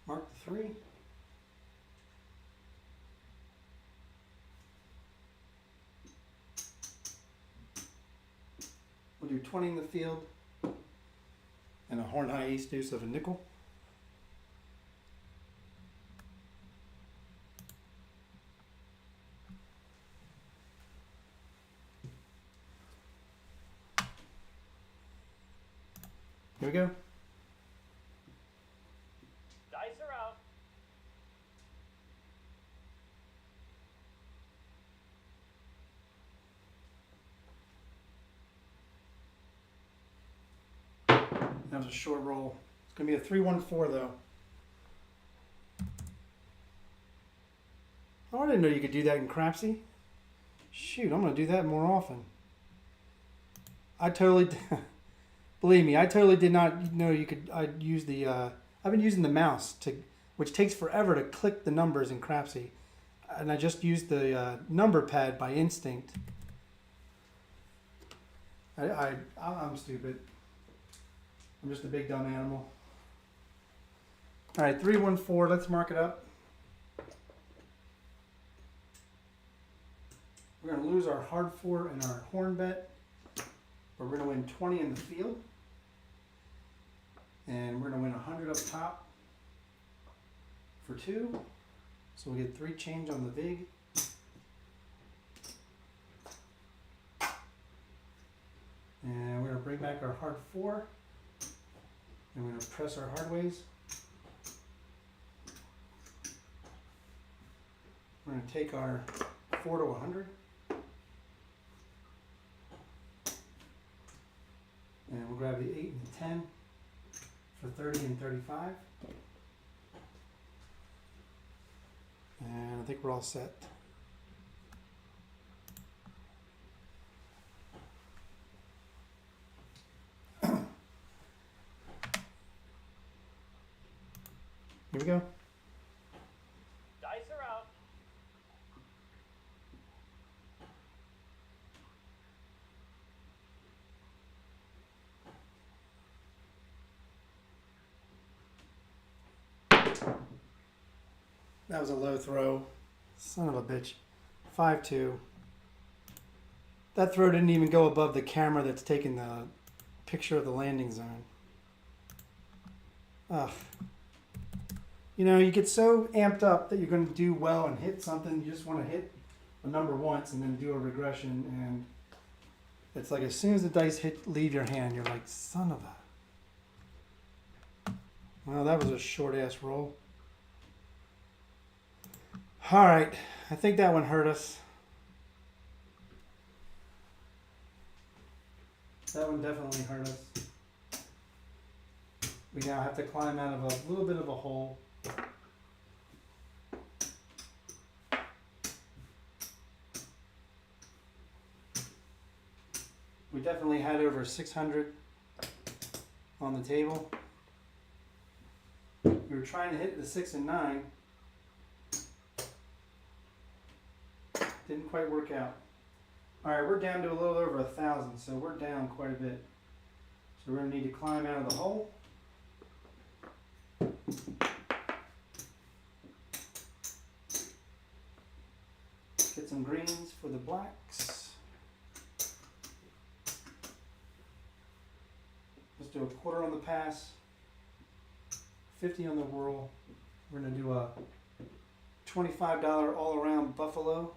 Mark the 3. We'll do 20 in the field and a horn high ace deuce of a nickel. Here we go. Dice are out. That was a short roll. It's going to be a 3-1-4 though. Oh, I didn't know you could do that in Crapsee. Shoot, I'm going to do that more often. I totally, believe me, I totally did not know you could. I'd use the. I've been using the mouse to which takes forever to click the numbers in Crapsee. And I just used the number pad by instinct. I'm stupid. I'm just a big dumb animal. All right, 314, let's mark it up. We're gonna lose our hard 4 and our horn bet, but we're gonna win 20 in the field. And we're gonna win 100 up top for 2. So we get 3 change on the vig. And we're gonna bring back our hard 4. And we're gonna press our hard ways. We're gonna take our 4 to 100. And we'll grab the 8 and the 10 for 30 and 35. And I think we're all set. Here we go. Dice are out. That was a low throw. Son of a bitch. 5-2. That throw didn't even go above the camera that's taking the picture of the landing zone. Ugh. You know, you get so amped up that you're going to do well and hit something. You just want to hit a number once and then do a regression. And it's like as soon as the dice leave your hand, you're like, son of a... Well, that was a short-ass roll. All right, I think that one hurt us. That one definitely hurt us. We now have to climb out of a little bit of a hole. We definitely had over 600 on the table. We were trying to hit the 6 and 9. Didn't quite work out. All right, we're down to a little over 1,000, so we're down quite a bit. So we're gonna need to climb out of the hole. Get some greens for the blacks. Let's do a quarter on the pass, 50 on the whirl. We're gonna do a $25 all-around buffalo.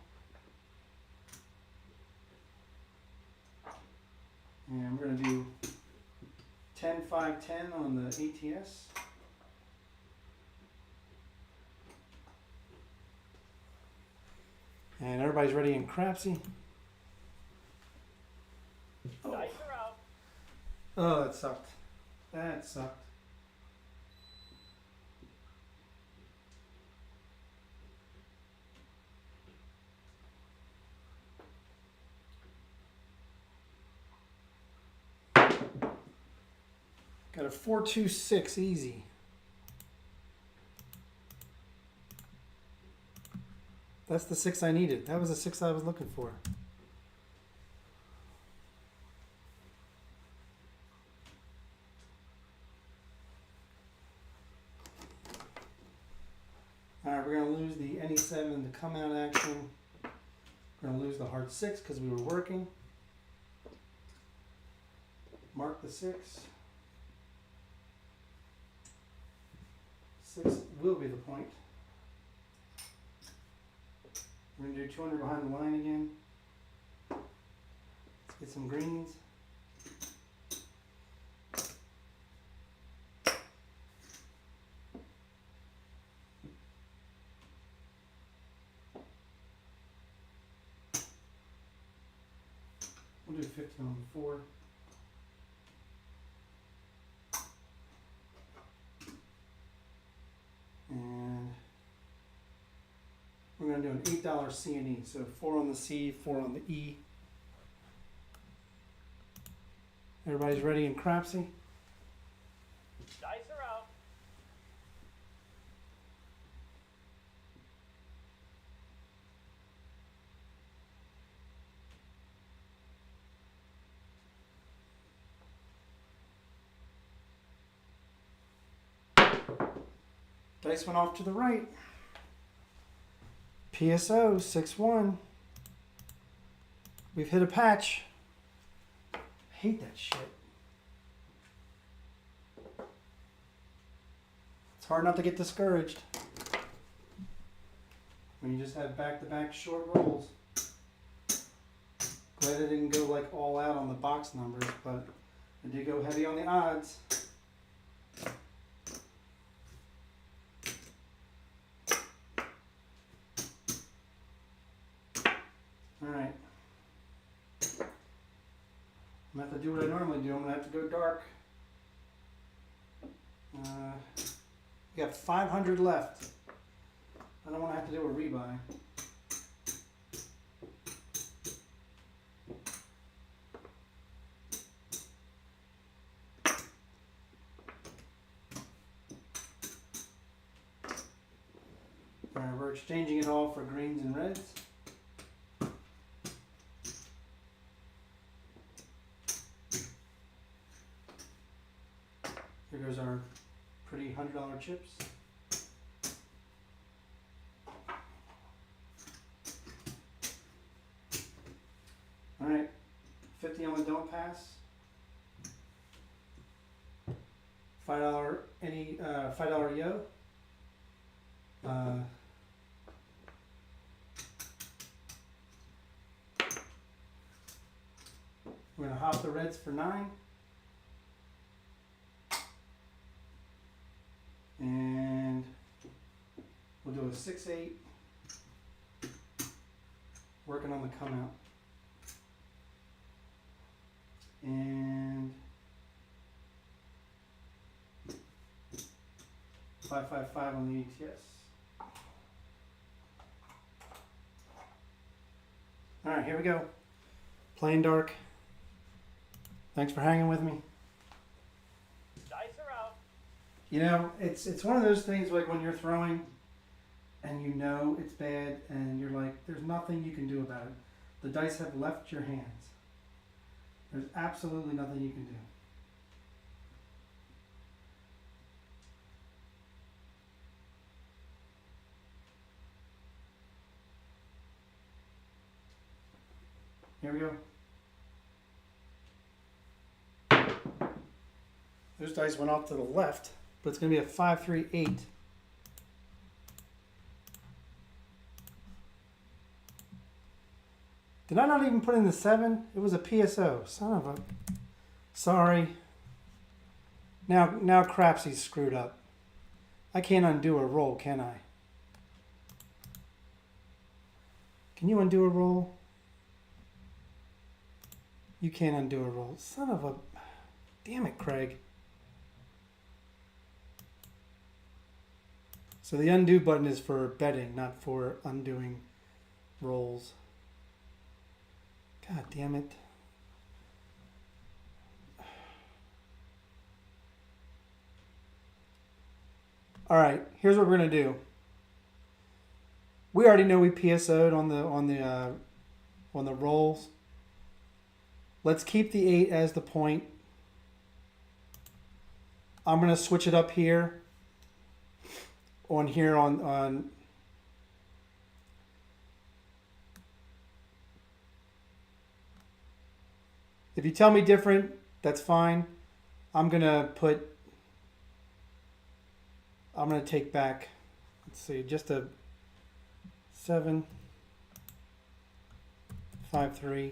And we're going to do 10, 5, 10 on the ATS. And everybody's ready in Crapsee. Oh. Dice are out. Oh, that sucked. That sucked. Got a 4-2-6 easy. That's the 6 I needed. That was the 6 I was looking for. Alright, we're going to lose the NE7 in the come out action. We're going to lose the hard 6 because we were working. Mark the 6. 6 will be the point. We're going to do 200 behind the line again. Let's get some greens. We'll do 50 on the 4. And we're going to do an $8 C and E. So 4 on the C, 4 on the E. Everybody's ready in Crapsee? Dice are out. Dice went off to the right. PSO 6-1. We've hit a patch. I hate that shit. It's hard not to get discouraged when you just have back-to-back short rolls. Glad I didn't go like all out on the box numbers, but I did go heavy on the odds. Alright. I'm going to have to do what I normally do. I'm going to have to go dark. We got 500 left. I don't want to have to do a rebuy. Alright, we're exchanging it all for greens and reds. Here goes our pretty $100 chips. Alright, 50 on the don't pass. $5 any $5 yo. We're gonna hop the reds for 9. And we'll do a 6-8. Working on the come out. And 5-5-5 on the ATS. Alright, here we go. Playing dark. Thanks for hanging with me. Dice are out. You know, it's one of those things like when you're throwing and you know it's bad and you're like, there's nothing you can do about it. The dice have left your hands. There's absolutely nothing you can do. Here we go. Those dice went off to the left, but it's going to be a 5-3-8. Did I not even put in the 7? It was a PSO. Son of a... Sorry. Now Crapsee's screwed up. I can't undo a roll, can I? Can you undo a roll? You can't undo a roll. Son of a... Damn it, Craig. So the undo button is for betting, not for undoing rolls. God damn it. All right, here's what we're gonna do. We already know we PSO'd on the rolls. Let's keep the 8 as the point. I'm gonna switch it up here. On here on if you tell me different, that's fine. I'm gonna take back, let's see, just a 7, 5-3.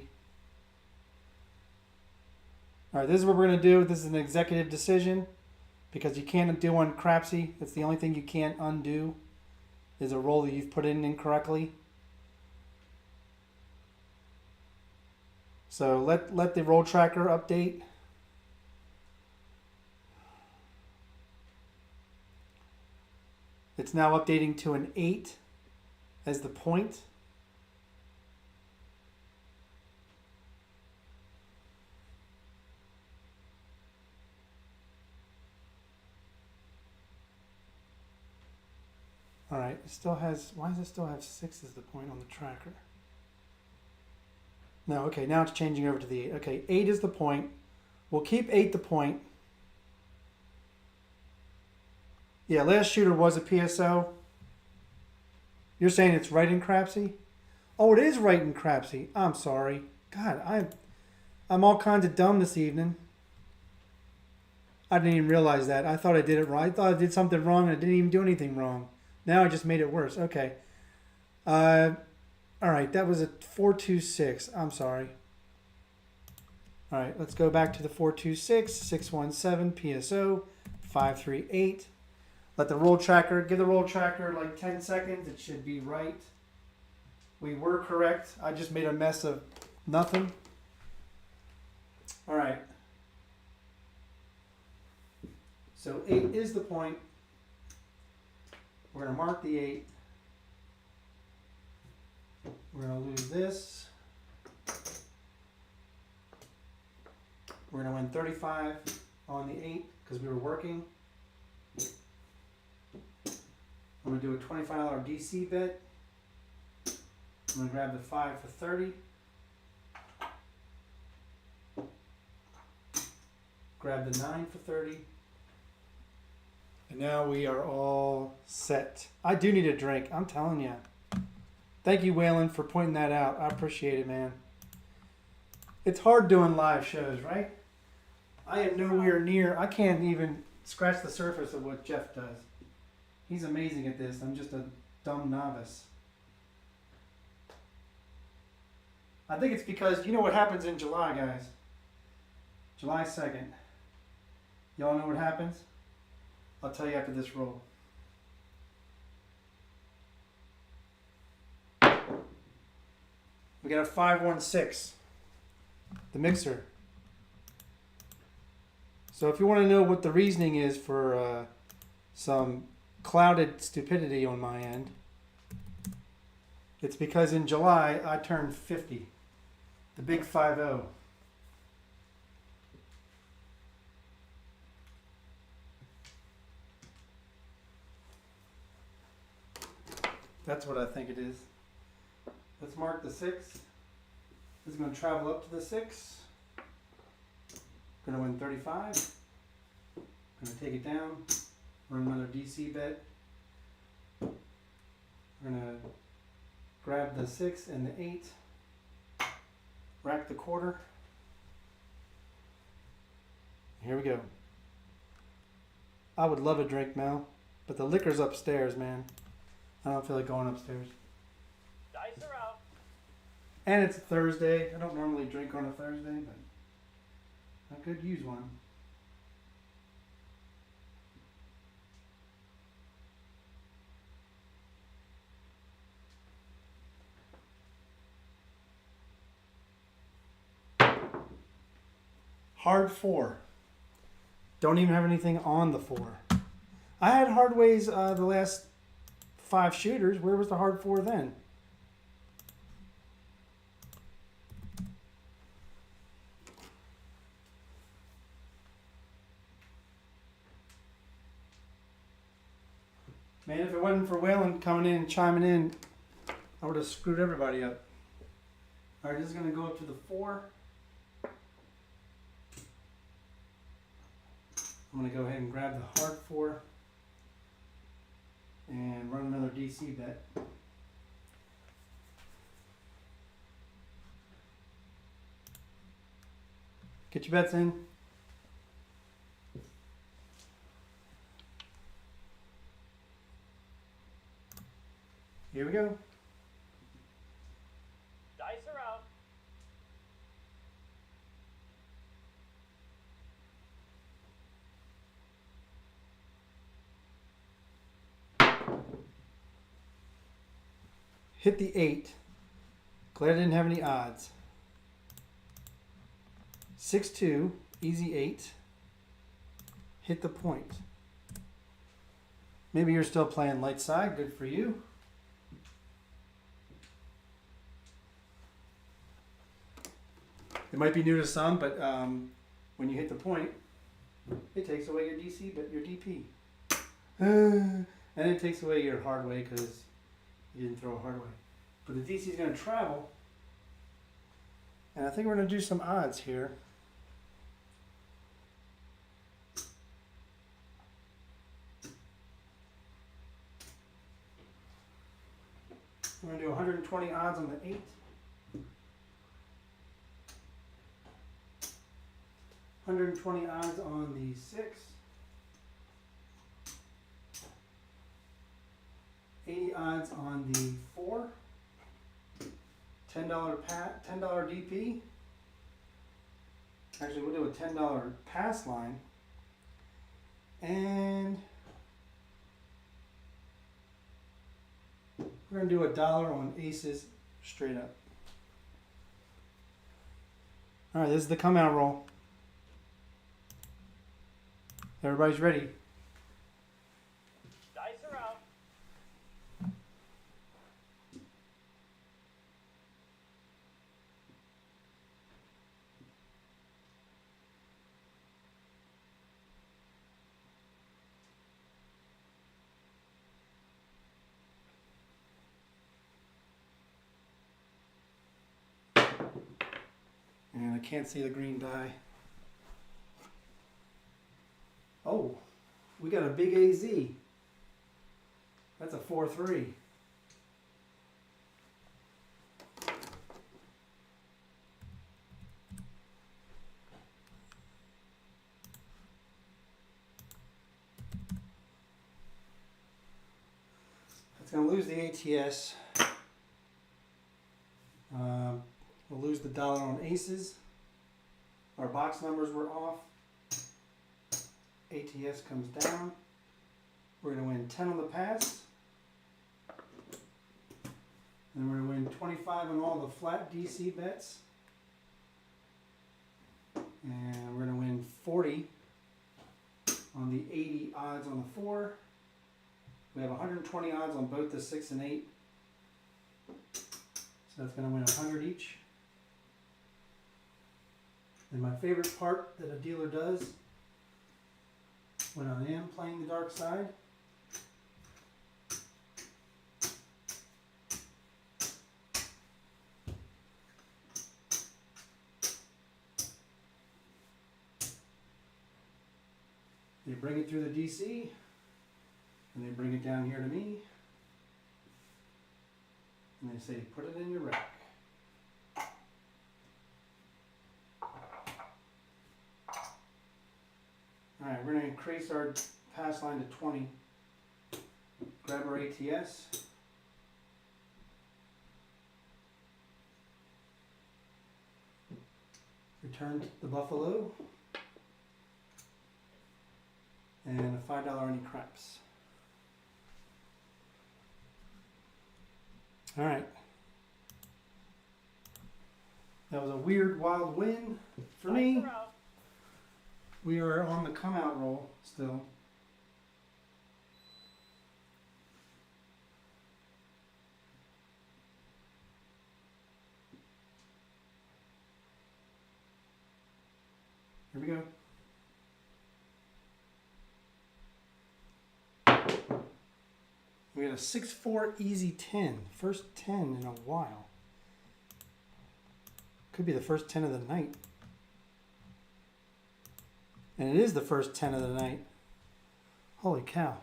All right, this is what we're gonna do. This is an executive decision because you can't undo on Crapsee. That's the only thing you can't undo is a roll that you've put in incorrectly. So let the roll tracker update. It's now updating to an 8 as the point. All right, it still has, why does it still have 6 as the point on the tracker? No, okay, now it's changing over to the 8. Okay, 8 is the point. We'll keep 8 the point. Yeah, last shooter was a PSO. You're saying it's right in Crapsee? Oh, it is right in Crapsee. I'm sorry. God, I'm all kinds of dumb this evening. I didn't even realize that. I thought I did it right. I thought I did something wrong and I didn't even do anything wrong. Now I just made it worse. Okay. All right, that was a 426. I'm sorry. All right, let's go back to the 426, 617 PSO 538. Let the roll tracker, give the roll tracker like 10 seconds. It should be right. We were correct. I just made a mess of nothing. All right. So 8 is the point. We're going to mark the 8. We're going to lose this. We're going to win 35 on the 8 because we were working. I'm going to do a $25 DC bet. I'm going to grab the 5 for 30. Grab the 9 for 30. And now we are all set. I do need a drink, I'm telling you. Thank you, Waylon, for pointing that out. I appreciate it, man. It's hard doing live shows, right? I am nowhere near, I can't even scratch the surface of what Jeff does. He's amazing at this. I'm just a dumb novice. I think it's because, you know what happens in July, guys? July 2nd. Y'all know what happens? I'll tell you after this roll. We got a 516. The mixer. So if you want to know what the reasoning is for some clouded stupidity on my end, it's because in July I turned 50. The big 50. That's what I think it is. Let's mark the 6. This is going to travel up to the 6. Going to win 35. Going to take it down. Run another DC bet. We're going to grab the 6 and the 8. Rack the quarter. Here we go. I would love a drink, Mel, but the liquor's upstairs, man. I don't feel like going upstairs. Dice are out. And it's a Thursday. I don't normally drink on a Thursday, but I could use one. Hard 4. Don't even have anything on the 4. I had hard ways the last 5 shooters. Where was the hard 4 then? Man, if it wasn't for Waylon coming in and chiming in, I would have screwed everybody up. Alright, this is going to go up to the 4. I'm going to go ahead and grab the hard 4 and run another DC bet. Get your bets in. Here we go. Dice are out. Hit the 8. Glad I didn't have any odds. 6-2, easy 8. Hit the point. Maybe you're still playing light side. Good for you. It might be new to some, but when you hit the point, it takes away your DC, but your DP. And it takes away your hard way because you didn't throw a hard way. But the DC is going to travel. And I think we're going to do some odds here. We're going to do 120 odds on the 8. $120 odds on the 6. 80 odds on the 4. $10 $10 DP. Actually, we'll do a $10 pass line. And we're going to do $1 on aces straight up. All right, this is the come out roll. Everybody's ready. Dice are out. And I can't see the green die. Oh, we got a big AZ. That's a 4-3. That's going to lose the ATS. We'll lose the dollar on aces. Our box numbers were off. ATS comes down. We're going to win 10 on the pass. And we're going to win 25 on all the flat DC bets. And we're going to win 40 on the 80 odds on the 4. We have 120 odds on both the 6 and 8. So that's going to win 100 each. And my favorite part that a dealer does when I am playing the dark side they bring it through the DC and they bring it down here to me and they say put it in your rack. Alright, we're going to increase our pass line to 20. Grab our ATS. Return the Buffalo. And a $5 any craps. Alright. That was a weird, wild win for me. Dice are out. We are on the come out roll still. Here we go. We got a 6-4 easy 10. First 10 in a while. Could be the first 10 of the night. And it is the first 10 of the night. Holy cow.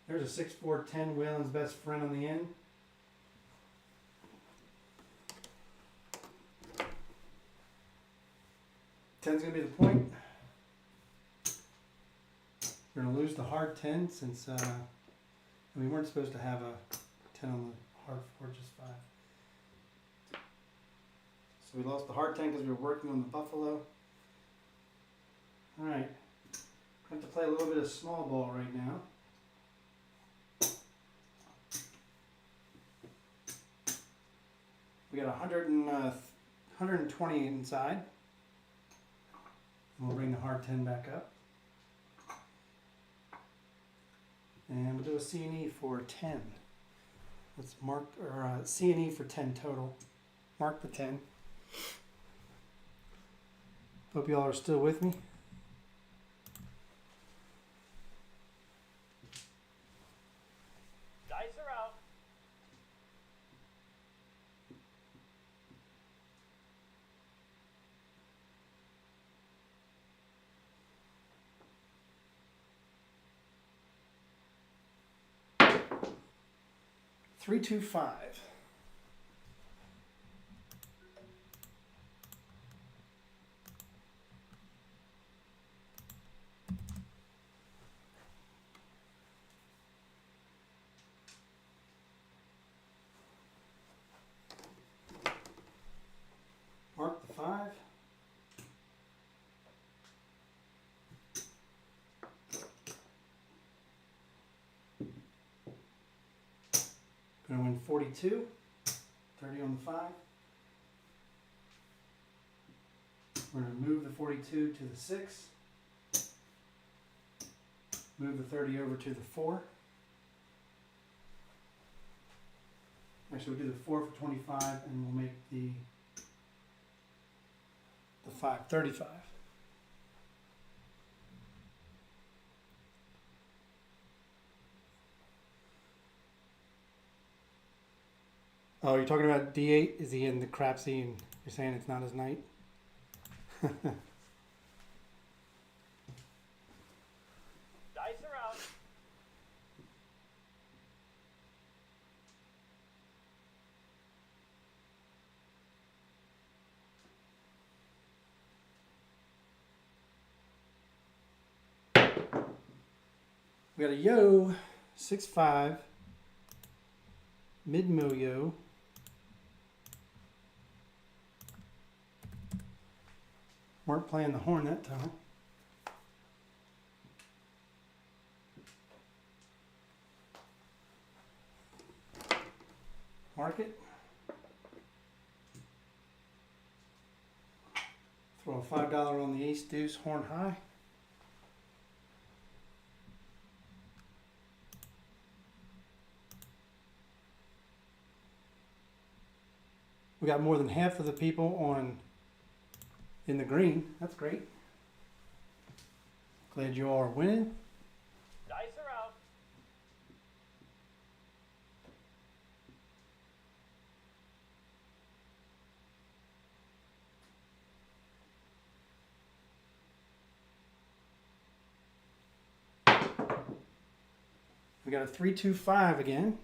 There's a 6-4-10 Whalen's best friend on the end. Ten's going to be the point. We're going to lose the hard 10 since we weren't supposed to have a 10 on the hard 4, just 5. So we lost the hard 10 because we were working on the Buffalo. Alright. I have to play a little bit of small ball right now. We got 120 inside. And we'll bring the hard 10 back up. And we'll do a C&E for 10. Let's mark, or C&E for 10 total. Mark the 10. Hope y'all are still with me. Dice are out. 325. Mark the 5. Gonna win 42. 30 on the 5. We're gonna move the 42 to the 6. Move the 30 over to the 4. Actually, we'll do the 4 for 25, and we'll make the 5 35. Oh, you're talking about D8? Is he in the Crapsee and you're saying it's not his night? Dice are out. We got a yo, 6-5, mid-mo yo. Weren't playing the horn that time. Mark it. Throw a $5 on the ace deuce horn high. We got more than half of the people in the green. That's great. Glad you all are winning. Dice are out. We got a 3-2-5 again.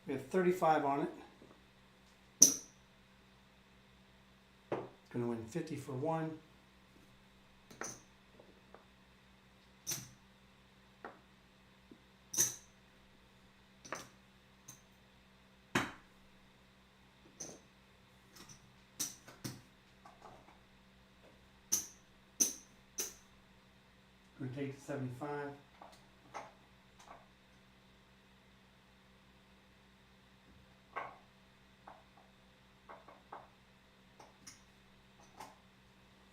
We have 35 on it. Gonna win 50 for 1. Gonna take the 75.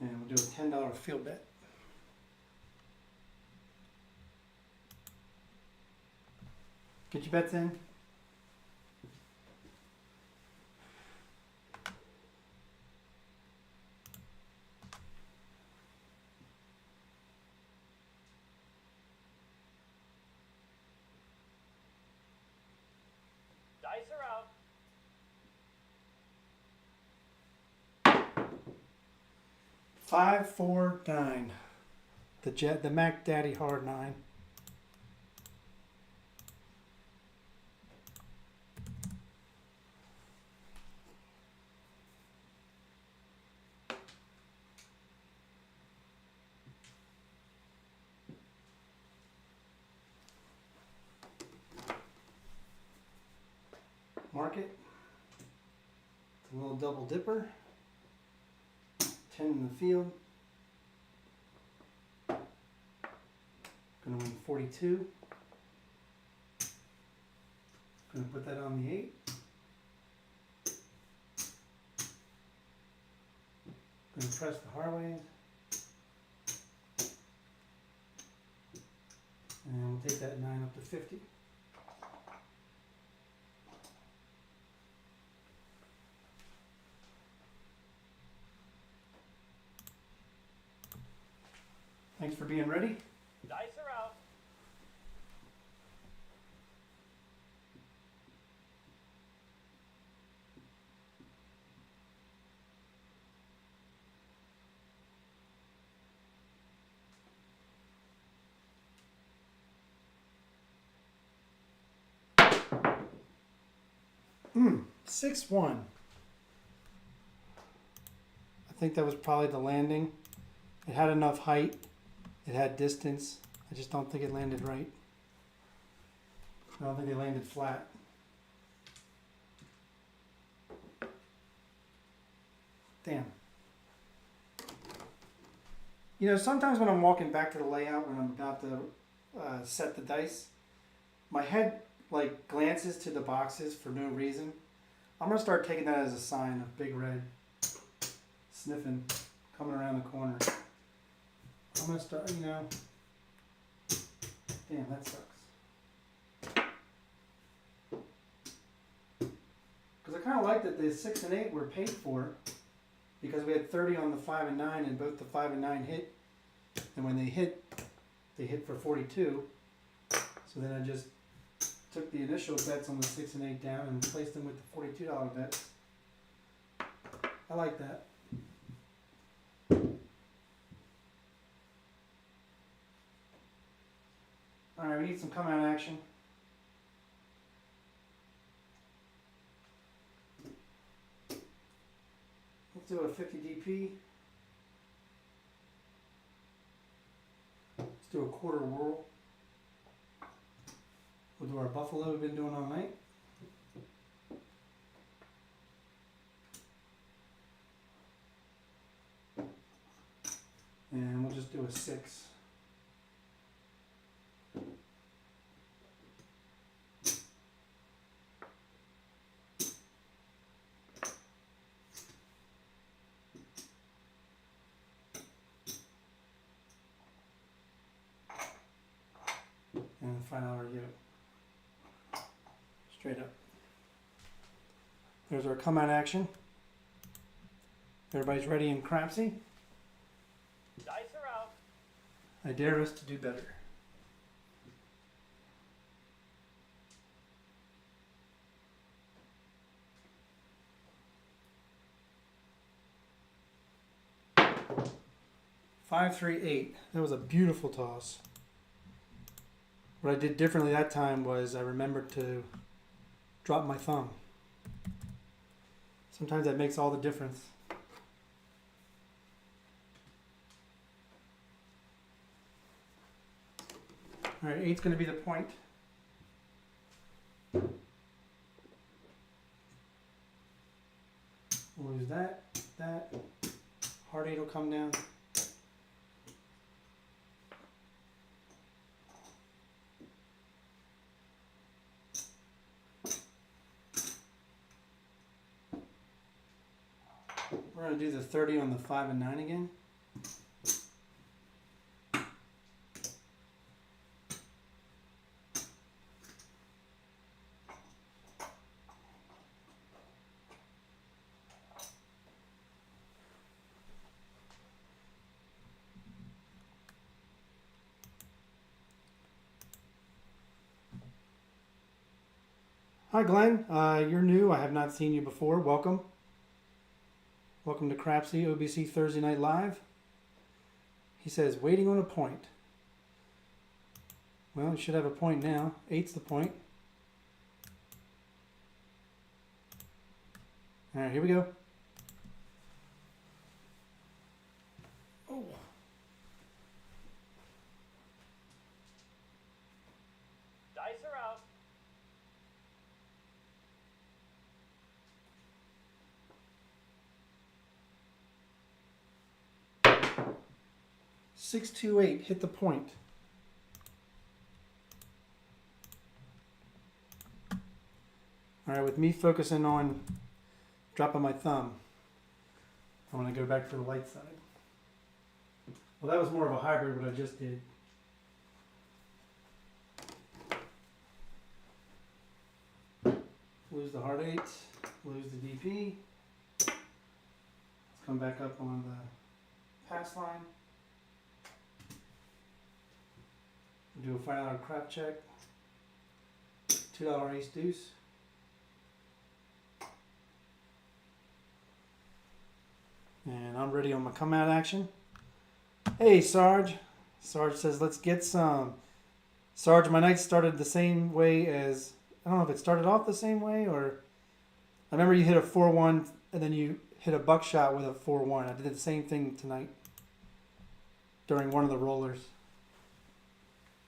And we'll do a $10 field bet. Get your bets in. Dice are out. 5, 4, 9. The Mac Daddy hard 9. Mark it. It's a little double dipper. 10 in the field. Gonna win 42. Gonna put that on the 8. Gonna press the Harways. And we'll take that 9 up to 50. Thanks for being ready. Dice are out. Hmm, 6-1. I think that was probably the landing. It had enough height. It had distance. I just don't think it landed right. I don't think they landed flat. Damn. You know, sometimes when I'm walking back to the layout, when I'm about to set the dice, my head like glances to the boxes for no reason. I'm gonna start taking that as a sign of Big Red sniffing, coming around the corner. I'm gonna start, you know. Damn, that sucks. Because I kind of like that the 6 and 8 were paid for, because we had 30 on the 5 and 9, and both the 5 and 9 hit. And when they hit for 42. So then I just took the initial bets on the 6 and 8 down and replaced them with the $42 bets. I like that. Alright, we need some come out action. Let's do a 50 DP. Let's do a quarter whirl. We'll do our buffalo we've been doing all night. And we'll just do a 6. And the $5 yoke. Straight up. There's our come out action. Everybody's ready in Crapsee? Dice are out. I dare us to do better. Five, 3, 8. That was a beautiful toss. What I did differently that time was I remembered to drop my thumb. Sometimes that makes all the difference. All right, 8's going to be the point. We'll lose that. Hard 8 will come down. We're going to do the 30 on the 5 and 9 again. Hi Glenn, you're new. I have not seen you before. Welcome. Welcome to Crapsee OBC Thursday Night Live. He says, waiting on a point. Well, you should have a point now. 8's the point. All right, here we go. Oh. Dice are out. Six, 2, 8. Hit the point. All right, with me focusing on dropping my thumb, I want to go back to the light side. Well, that was more of a hybrid what I just did. Lose the hard 8, lose the DP. Let's come back up on the pass line. We'll do a $5 crap check. $2 ace deuce. And I'm ready on my come out action. Hey, Sarge. Sarge says, let's get some. Sarge, my night started the same way as, I don't know if it started off the same way or, I remember you hit a 4-1 and then you hit a buckshot with a 4-1. I did the same thing tonight during one of the rollers.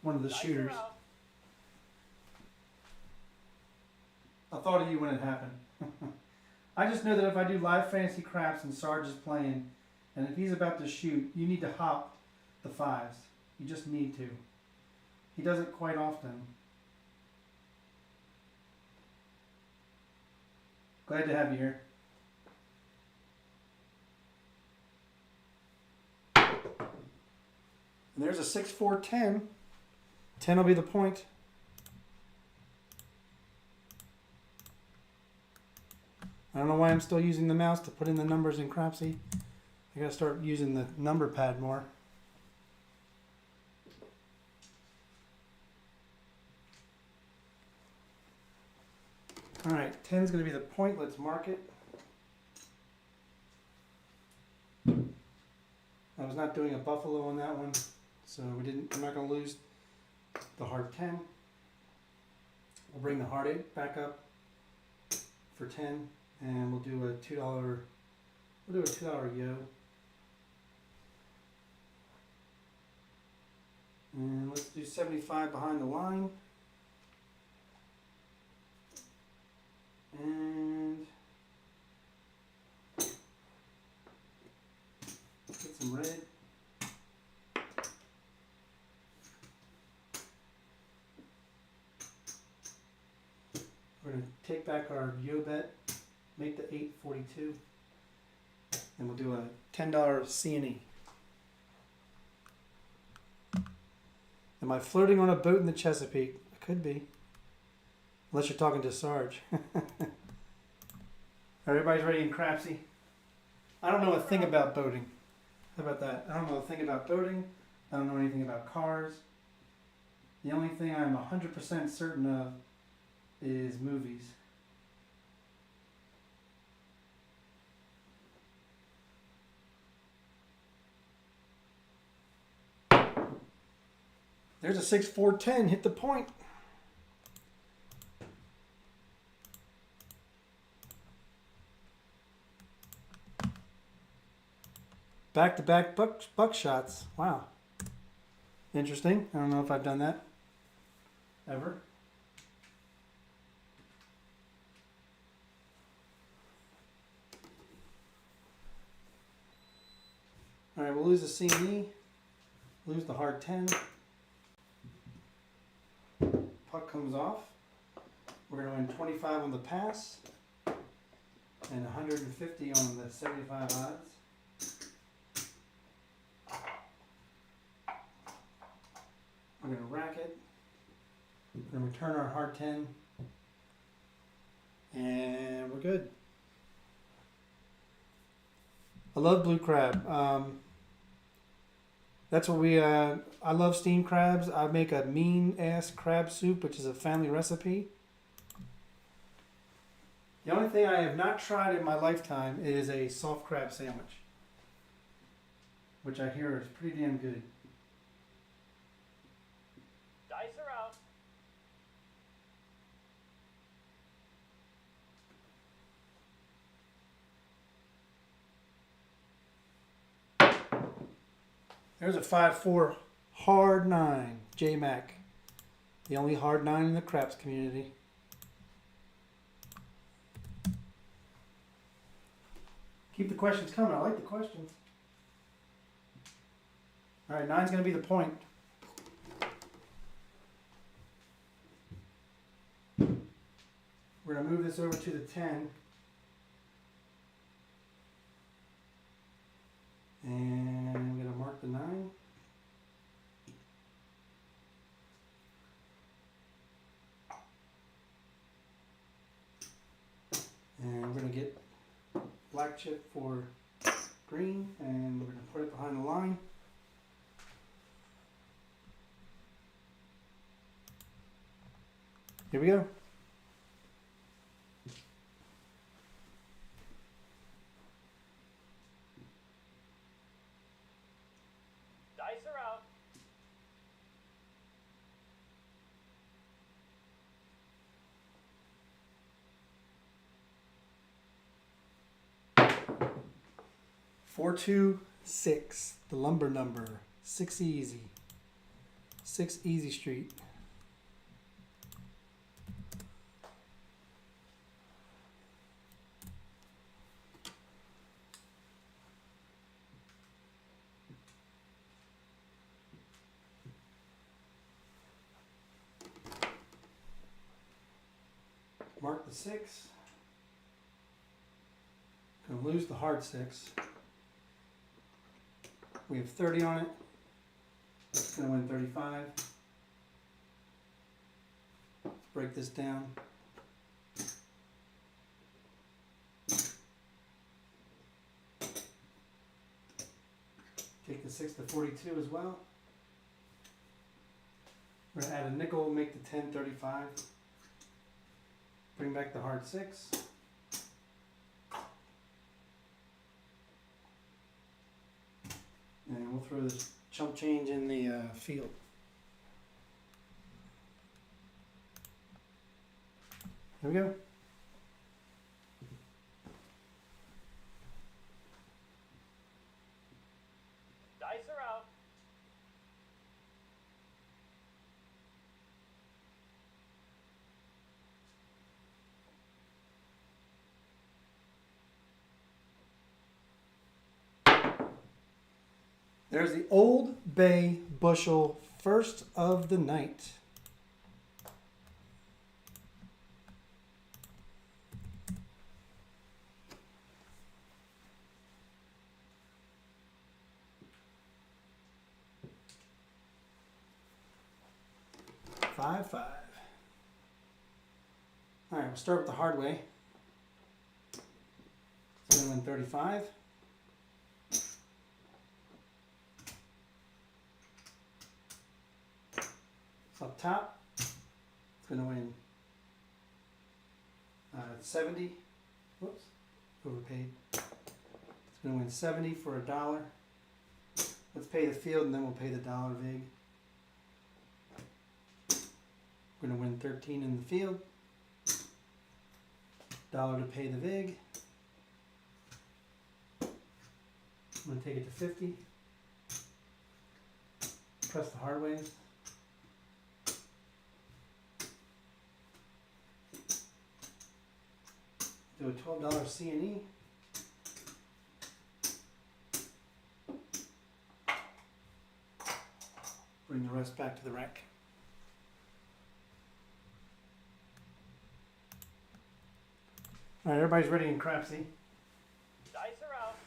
One of the Dice shooters. are out. I thought of you when it happened. I just know that if I do live fantasy craps and Sarge is playing, and if he's about to shoot, you need to hop the fives. You just need to. He does it quite often. Glad to have you here. And there's a 6-4-10. 10 will be the point. I don't know why I'm still using the mouse to put in the numbers in Crapsee. I gotta start using the number pad more. Alright, 10's gonna be the point. Let's mark it. I was not doing a buffalo on that one, so I'm not gonna lose the hard 10. We'll bring the hard 8 back up for 10. And we'll do a $2. We'll do a $2 yo. And let's do 75 behind the line. And get some red. We're going to take back our yo bet. Make the 842, and we'll do a $10 C&E. Am I floating on a boat in the Chesapeake? I could be, unless you're talking to Sarge. Everybody's ready in Crapsee? I don't know a thing about boating. How about that? I don't know a thing about boating. I don't know anything about cars. The only thing I'm 100% certain of is movies. There's a 6-4-10, hit the point. Back-to-back buckshots. Wow. Interesting. I don't know if I've done that ever. All right, we'll lose the C&E, lose the hard 10. Puck comes off. We're going to win 25 on the pass and 150 on the 75 odds. We're going to rack it. We're going to return our hard 10. And we're good. I love blue crab. That's what I love steamed crabs. I make a mean ass crab soup, which is a family recipe. The only thing I have not tried in my lifetime is a soft crab sandwich, which I hear is pretty damn good. Dice are out. There's a 5-4 hard 9, J-Mac. The only hard 9 in the craps community. Keep the questions coming. I like the questions. All right, 9's going to be the point. We're going to move this over to the 10. And I'm going to mark the 9. And we're going to get black chip for green, and we're going to put it behind the line. Here we go. Dice are out. Four, 2, 6. The lumber number. 6 easy. 6 easy street. Mark the 6. Gonna lose the hard 6. We have 30 on it. Gonna win 35. Let's break this down. Take the 6 to 42 as well. We're gonna add a nickel, make the 10 35. Bring back the hard 6. And we'll throw this chump change in the field. Here we go. Dice are out. There's the Old Bay bushel, first of the night. Five. All right, we'll start with the hard way. So I'm gonna win 35. Up top, it's going to win 70. Whoops, overpaid. It's going to win 70 for $1. Let's pay the field and then we'll pay the dollar vig. We're going to win 13 in the field. $1 to pay the vig. I'm going to take it to 50. Press the hard ways. Do a $12 C&E. Bring the rest back to the rack. All right, everybody's ready in Crapsee. Dice are out.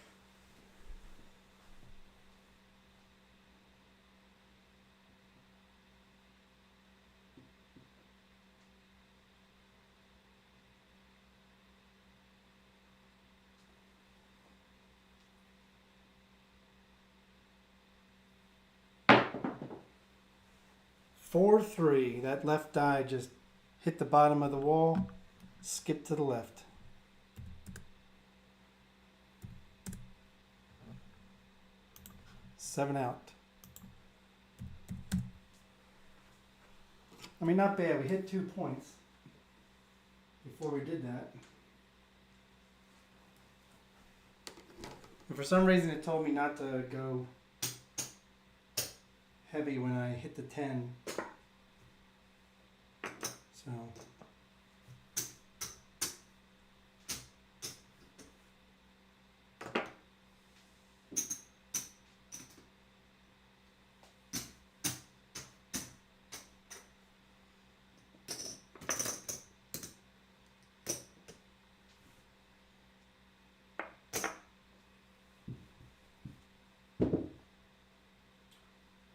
Four, 3. That left die just hit the bottom of the wall, skip to the left. Seven out. I mean, not bad. We hit 2 points before we did that. And for some reason, it told me not to go heavy when I hit the 10. So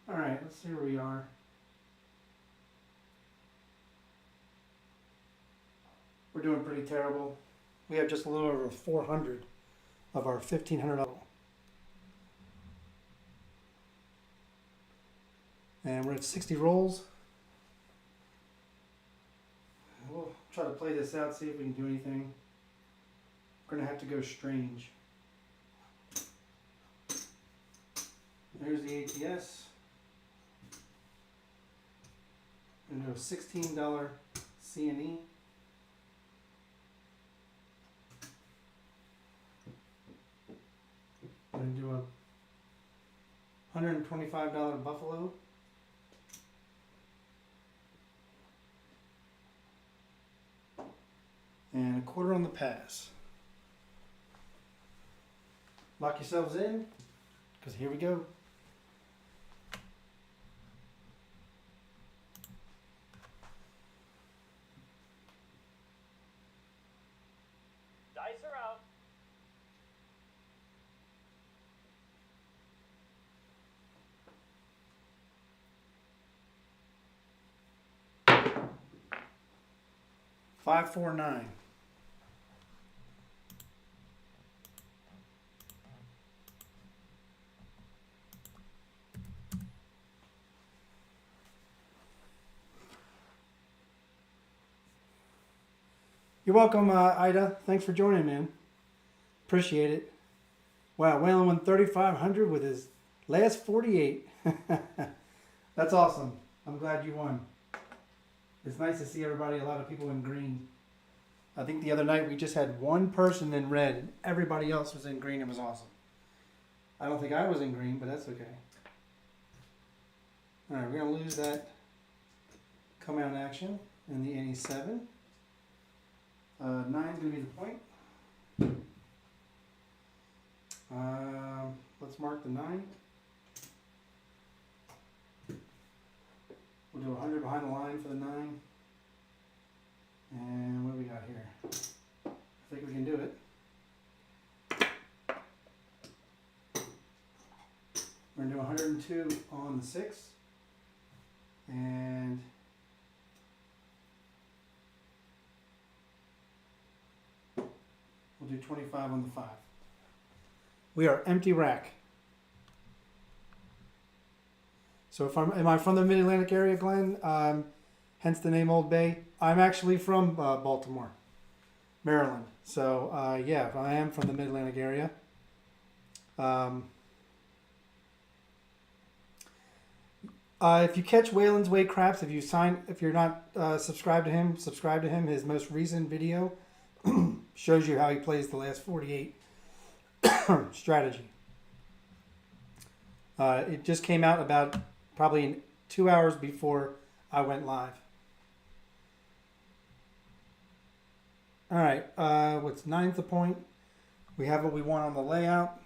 all right, let's see where we are. We're doing pretty terrible. We have just a little over 400 of our $1,500. And we're at 60 rolls. try to play this out, see if we can do anything. We're gonna have to go strange. There's the ATS. I'm gonna do a $16 C&E. I'm gonna do a $125 Buffalo. And a quarter on the pass. Lock yourselves in, because here we go. Dice are out. Five, 4, 9. You're welcome, Ida. Thanks for joining, man. Appreciate it. Wow, Waylon won 3,500 with his last 48. That's awesome. I'm glad you won. It's nice to see everybody, a lot of people in green. I think the other night we just had one person in red and everybody else was in green. It was awesome. I don't think I was in green, but that's okay. All right, we're going to lose that come out action in the NE7. 9's going to be the point. Let's mark the 9. We'll do 100 behind the line for the 9. And what do we got here? I think we can do it. We're going to do 102 on the 6. And we'll do 25 on the 5. We are empty rack. So if am I from the Mid-Atlantic area, Glenn? Hence the name Old Bay. I'm actually from Baltimore, Maryland. So yeah, I am from the Mid-Atlantic area. If you catch Waylon's Way Craps, if you're not subscribed to him, subscribe to him. His most recent video shows you how he plays the last 48 strategy. It just came out about probably 2 hours before I went live. All right, what's 9th the point? We have what we want on the layout.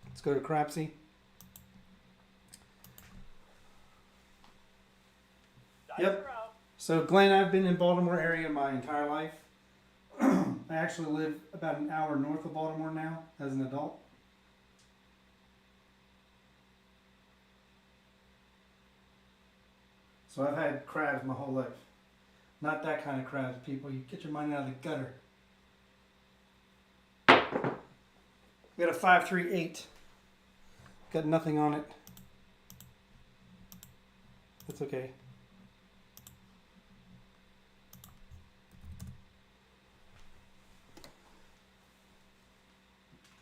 Let's go to Crapsee. Dice Yep. are out. So Glenn, I've been in Baltimore area my entire life. I actually live about an hour north of Baltimore now as an adult. So I've had crabs my whole life. Not that kind of crabs, people. You get your money out of the gutter. We got a 538. Got nothing on it. That's okay.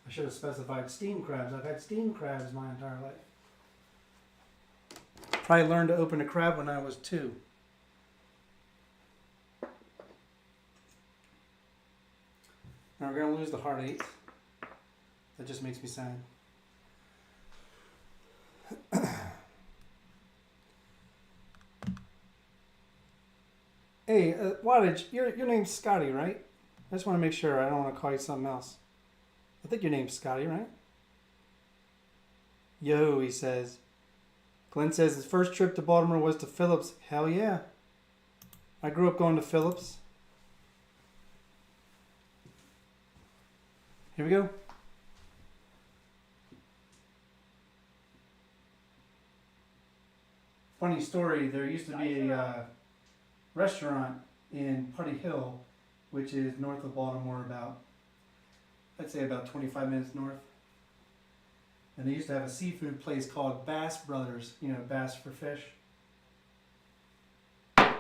I should have specified steam crabs. I've had steam crabs my entire life. Probably learned to open a crab when I was 2. Now we're going to lose the heart 8. That just makes me sad. Hey, Wattage, your name's Scotty, right? I just want to make sure. I don't want to call you something else. I think your name's Scotty, right? Yo, he says. Glenn says his first trip to Baltimore was to Phillips. Hell yeah. I grew up going to Phillips. Here we go. Funny story, there used to be a restaurant in Putty Hill, which is north of Baltimore I'd say about 25 minutes north. And they used to have a seafood place called Bass Brothers, you know, bass for fish. And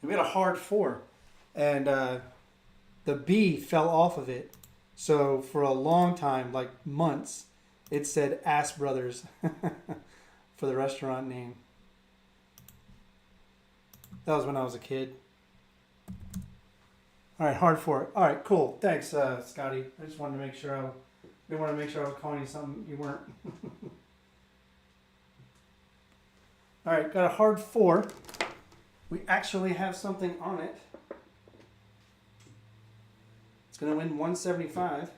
we had a hard 4. and the B fell off of it. So for a long time, like months, it said Ass Brothers for the restaurant name. That was when I was a kid. All right, hard for it. All right, cool. Thanks, Scotty. I just wanted to make sure I was calling you something you weren't. All right, got a hard 4. We actually have something on it. It's going to win 175.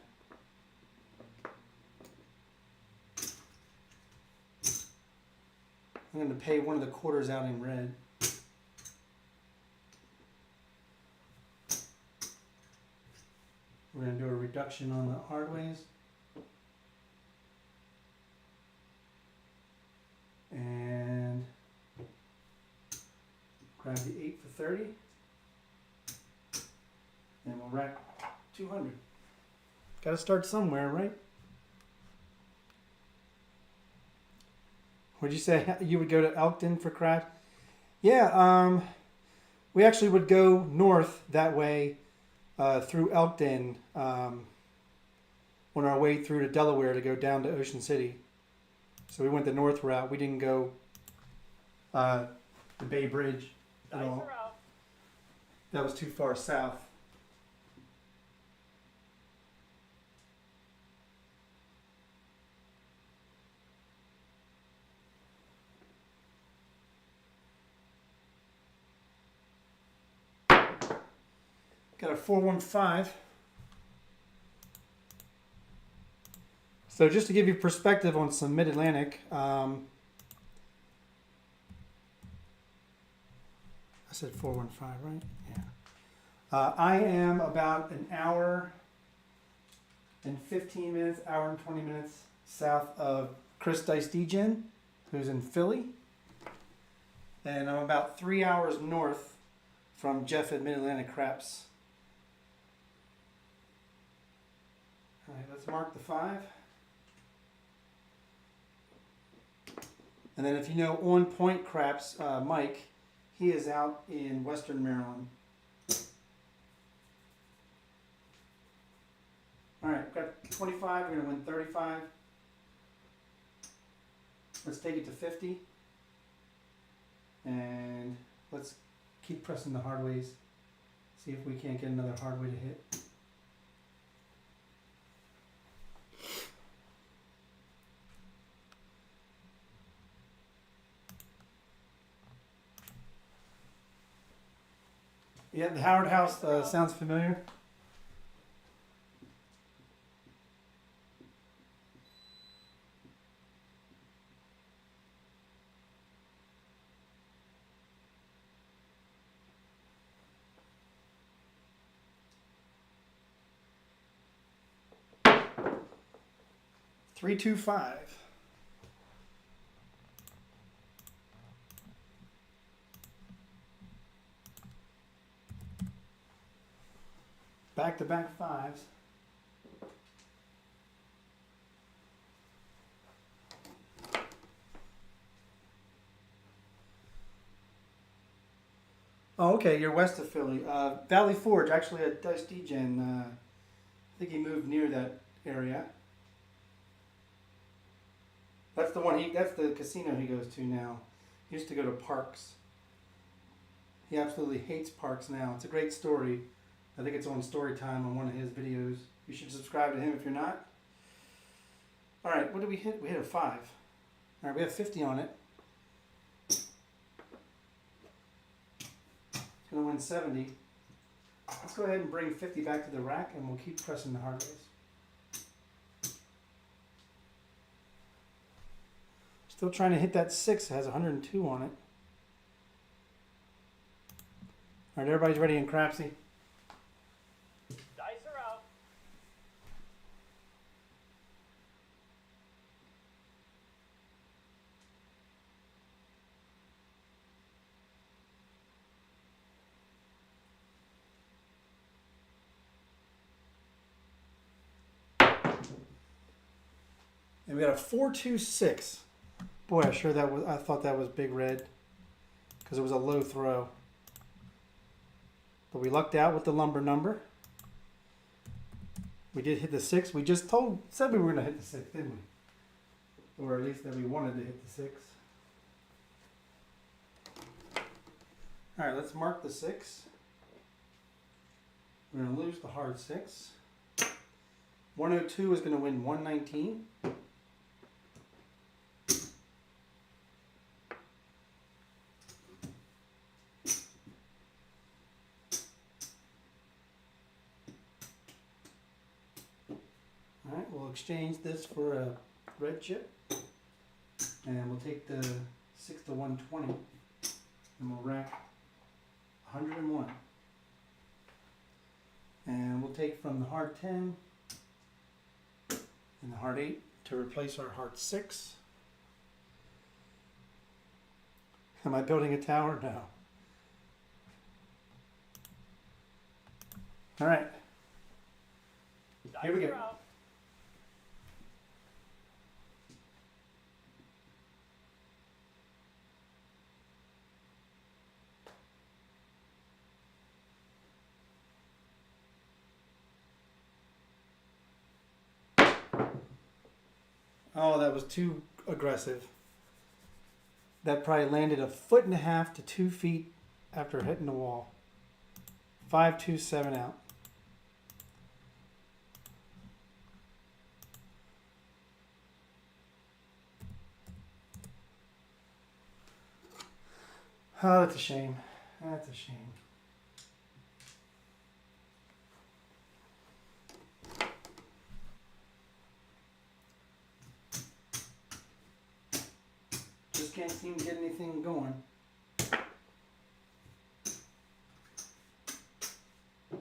I'm going to pay one of the quarters out in red. We're going to do a reduction on the hard ways. And grab the 8 for 30. And we'll rack 200. Got to start somewhere, right? Would you say you would go to Elkton for craps? Yeah, we actually would go north that way through Elkton on our way through to Delaware to go down to Ocean City. So we went the north route. We didn't go the Bay Bridge at Dice all. are out. That was too far south. Got a 415. So just to give you perspective on some Mid-Atlantic, I said 415, right? Yeah. I am about an hour and 15 minutes, hour and 20 minutes south of Chris Dice Degen, who's in Philly. And I'm about 3 hours north from Jeff at Mid-Atlantic Craps. All right, let's mark the 5. And then if you know On Point Craps, Mike, he is out in Western Maryland. All right, got 25, we're going to win 35. Let's take it to 50. And let's keep pressing the hard ways. See if we can't get another hard way to hit. Yeah, the Howard House sounds familiar. Three, 2, 5. Back-to-back 5s. Oh, okay, you're west of Philly. Valley Forge, actually at Dice Degen. I think he moved near that area. That's the one. That's the casino he goes to now. He used to go to Parks. He absolutely hates Parks now. It's a great story. I think it's on Storytime on one of his videos. You should subscribe to him if you're not. All right, what did we hit? We hit a 5. All right, we have 50 on it. It's going to win 70. Let's go ahead and bring 50 back to the rack, and we'll keep pressing the hard ways. Still trying to hit that 6. It has 102 on it. All right, everybody's ready in Crapsee. Dice are out. And we got a 4-2-6. Boy, I thought that was big red because it was a low throw. But we lucked out with the lumber number. We did hit the 6. We just said we were going to hit the 6, didn't we? Or at least that we wanted to hit the 6. All right, let's mark the 6. We're going to lose the hard 6. 102 is going to win 119. All right, we'll exchange this for a red chip. And we'll take the 6 to 120. And we'll rack 101. And we'll take from the hard 10 and the hard 8 to replace our hard 6. Am I building a tower? No. All right. Here we Dice go. are out. Oh, that was too aggressive. That probably landed 1.5 to 2 feet after hitting the wall. 527 out. Oh, that's a shame. That's a shame. Just can't seem to get anything going.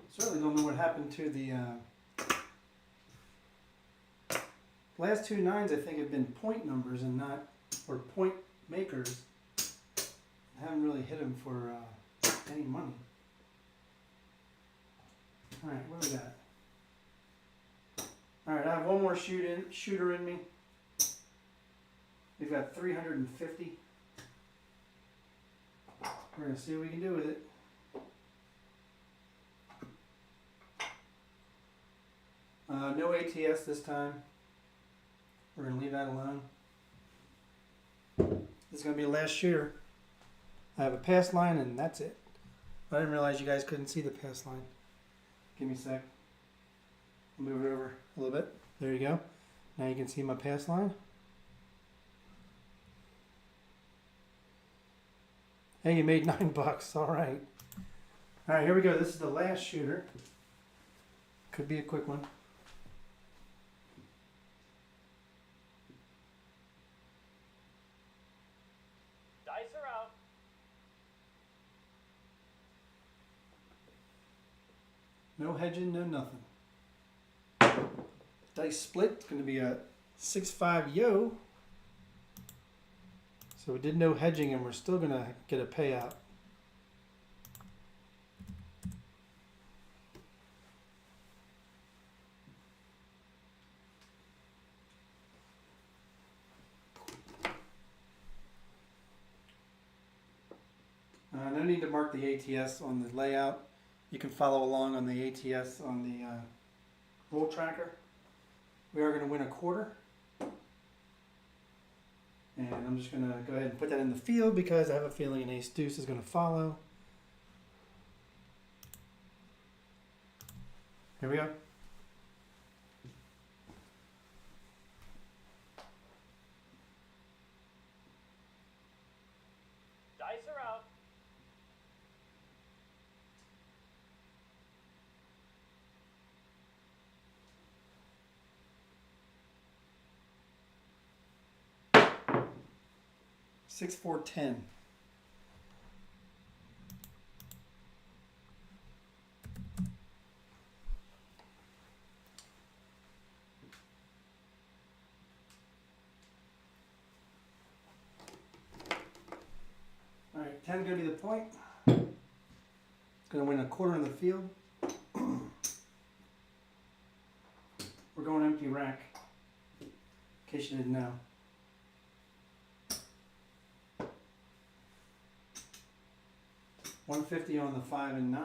Certainly don't know what happened to the last 2 9s. I think have been point numbers and not, or point makers. I haven't really hit them for any money. All right, what do we got? All right, I have one more shooter in me. We've got 350. We're gonna see what we can do with it. No ATS this time. We're gonna leave that alone. This is gonna be the last shooter. I have a pass line and that's it. I didn't realize you guys couldn't see the pass line. Give me a sec. I'll move it over a little bit. There you go. Now you can see my pass line. Hey, you made $9. All right. All right, here we go. This is the last shooter. Could be a quick one. Dice are out. No hedging, no nothing. Dice split. It's going to be a 6-5 yo. So we did no hedging and we're still going to get a payout. No need to mark the ATS on the layout. You can follow along on the ATS on the roll tracker. We are going to win a quarter. And I'm just going to go ahead and put that in the field because I have a feeling an ace deuce is going to follow. Here we go. Dice are out. Six, 4, 10. All right, 10 is going to be the point. It's going to win a quarter in the field. We're going empty rack, in case you didn't know. $150 on the 5 and 9.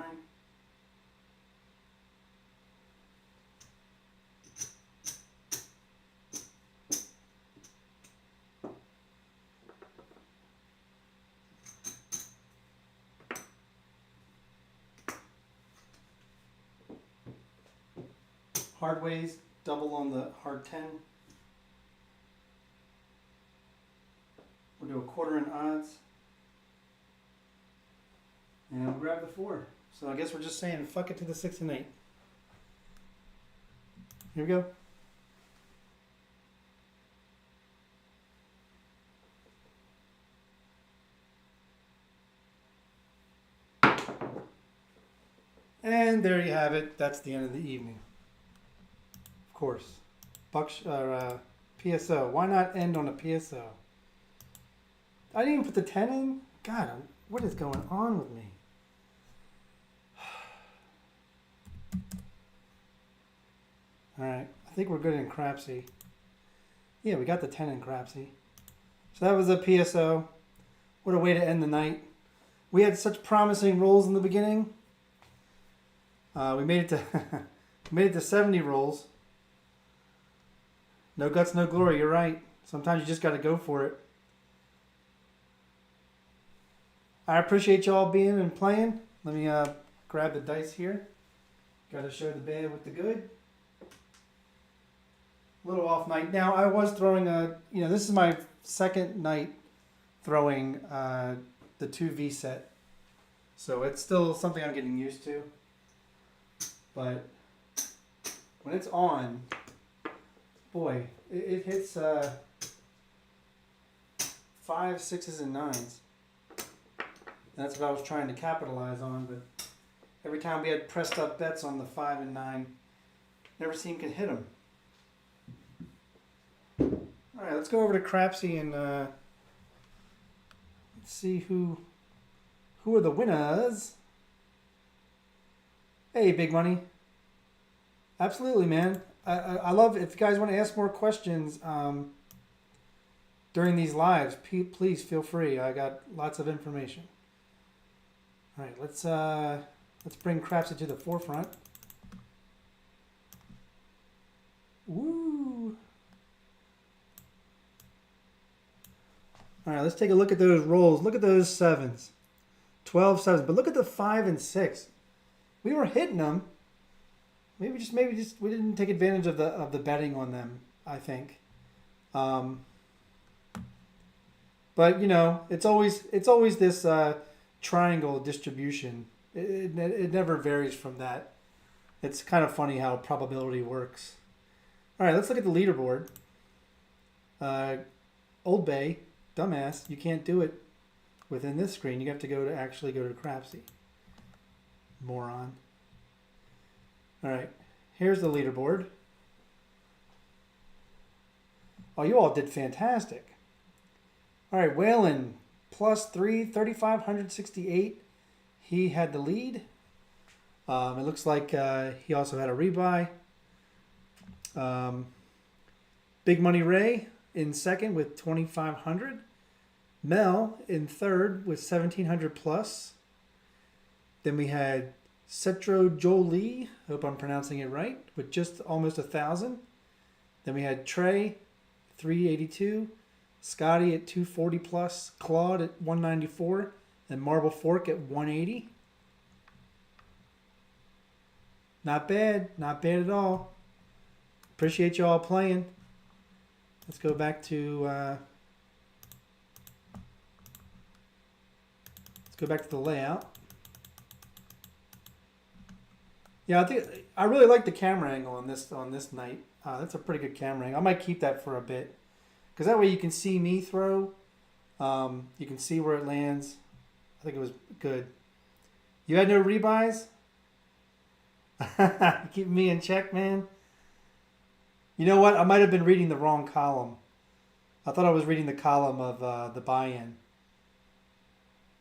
hard ways, double on the hard 10. We'll do a quarter in odds. And we'll grab the 4. So I guess we're just saying fuck it to the 6 and 8. Here we go. And there you have it. That's the end of the evening. Of course. PSO. Why not end on a PSO? I didn't even put the 10 in. God, what is going on with me? All right. I think we're good in Crapsee. Yeah, we got the 10 in Crapsee. So that was a PSO. What a way to end the night. We had such promising rolls in the beginning. We made it to we made it to 70 rolls. No guts, no glory. You're right. Sometimes you just got to go for it. I appreciate y'all being and playing. Let me grab the dice here. Got to show the bad with the good. A little off night. Now I was throwing this is my second night throwing the 2V set. So it's still something I'm getting used to. But when it's on, boy, it hits 5s, 6s, and 9s. That's what I was trying to capitalize on, but every time we had pressed up bets on the 5 and 9, never seemed to hit them. All right, let's go over to Crapsee and let's see who are the winners. Hey, Big Money. Absolutely, man. I love if you guys want to ask more questions during these lives. Please feel free. I got lots of information. All right, let's bring Crapsee to the forefront. Woo! All right, let's take a look at those rolls. Look at those 7s. 12 7s. But look at the 5 and 6. We were hitting them. Maybe just we didn't take advantage of the betting on them, I think. But you know, it's always this triangle distribution. It never varies from that. It's kind of funny how probability works. All right, let's look at the leaderboard. OldBay, dumbass, you can't do it within this screen. You have to actually go to Crapsee. Moron. All right, here's the leaderboard. Oh, you all did fantastic. All right, Waylon, +3, 3,568. He had the lead. It looks like he also had a rebuy. Big Money Ray in second with 2,500. Mel in third with 1,700 plus. Then we had Cetro Jolie, hope I'm pronouncing it right, with just almost 1,000. Then we had Trey, 382. Scotty at 240 plus. Claude at 194. And Marble Fork at 180. Not bad. Not bad at all. Appreciate you all playing. Let's go back to the layout. Yeah, I really like the camera angle on this night. That's a pretty good camera angle. I might keep that for a bit, because that way you can see me throw. You can see where it lands. I think it was good. You had no rebuys? Keep me in check, man. You know what? I might have been reading the wrong column. I thought I was reading the column of the buy-in.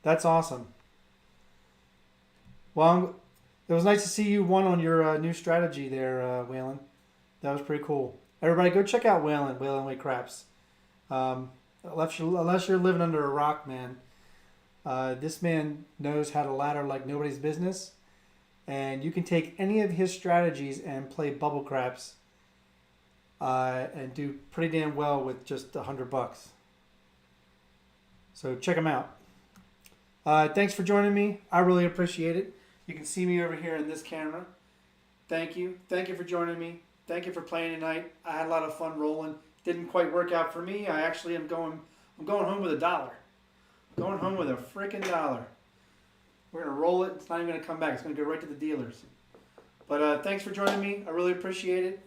That's awesome. Well, it was nice to see you won on your new strategy there, Waylon. That was pretty cool. Everybody go check out Waylon OldBayCraps. Unless you're living under a rock, man. This man knows how to ladder like nobody's business. And you can take any of his strategies and play bubble craps and do pretty damn well with just $100. So check him out. Thanks for joining me. I really appreciate it. You can see me over here in this camera. Thank you. Thank you for joining me. thank you for playing tonight. I had a lot of fun rolling. Didn't quite work out for me. I actually am going. I'm going home with $1. Going home with a freaking $1. We're gonna roll it. It's not even gonna come back. It's gonna go right to the dealers. But thanks for joining me. I really appreciate it.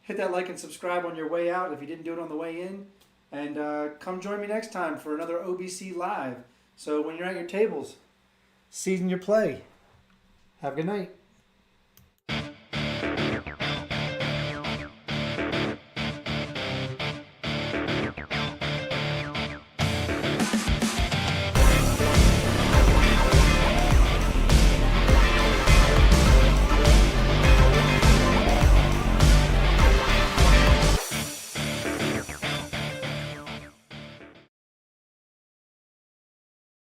Hit that like and subscribe on your way out if you didn't do it on the way in. And come join me next time for another OBC Live. So when you're at your tables, season your play. Have a good night.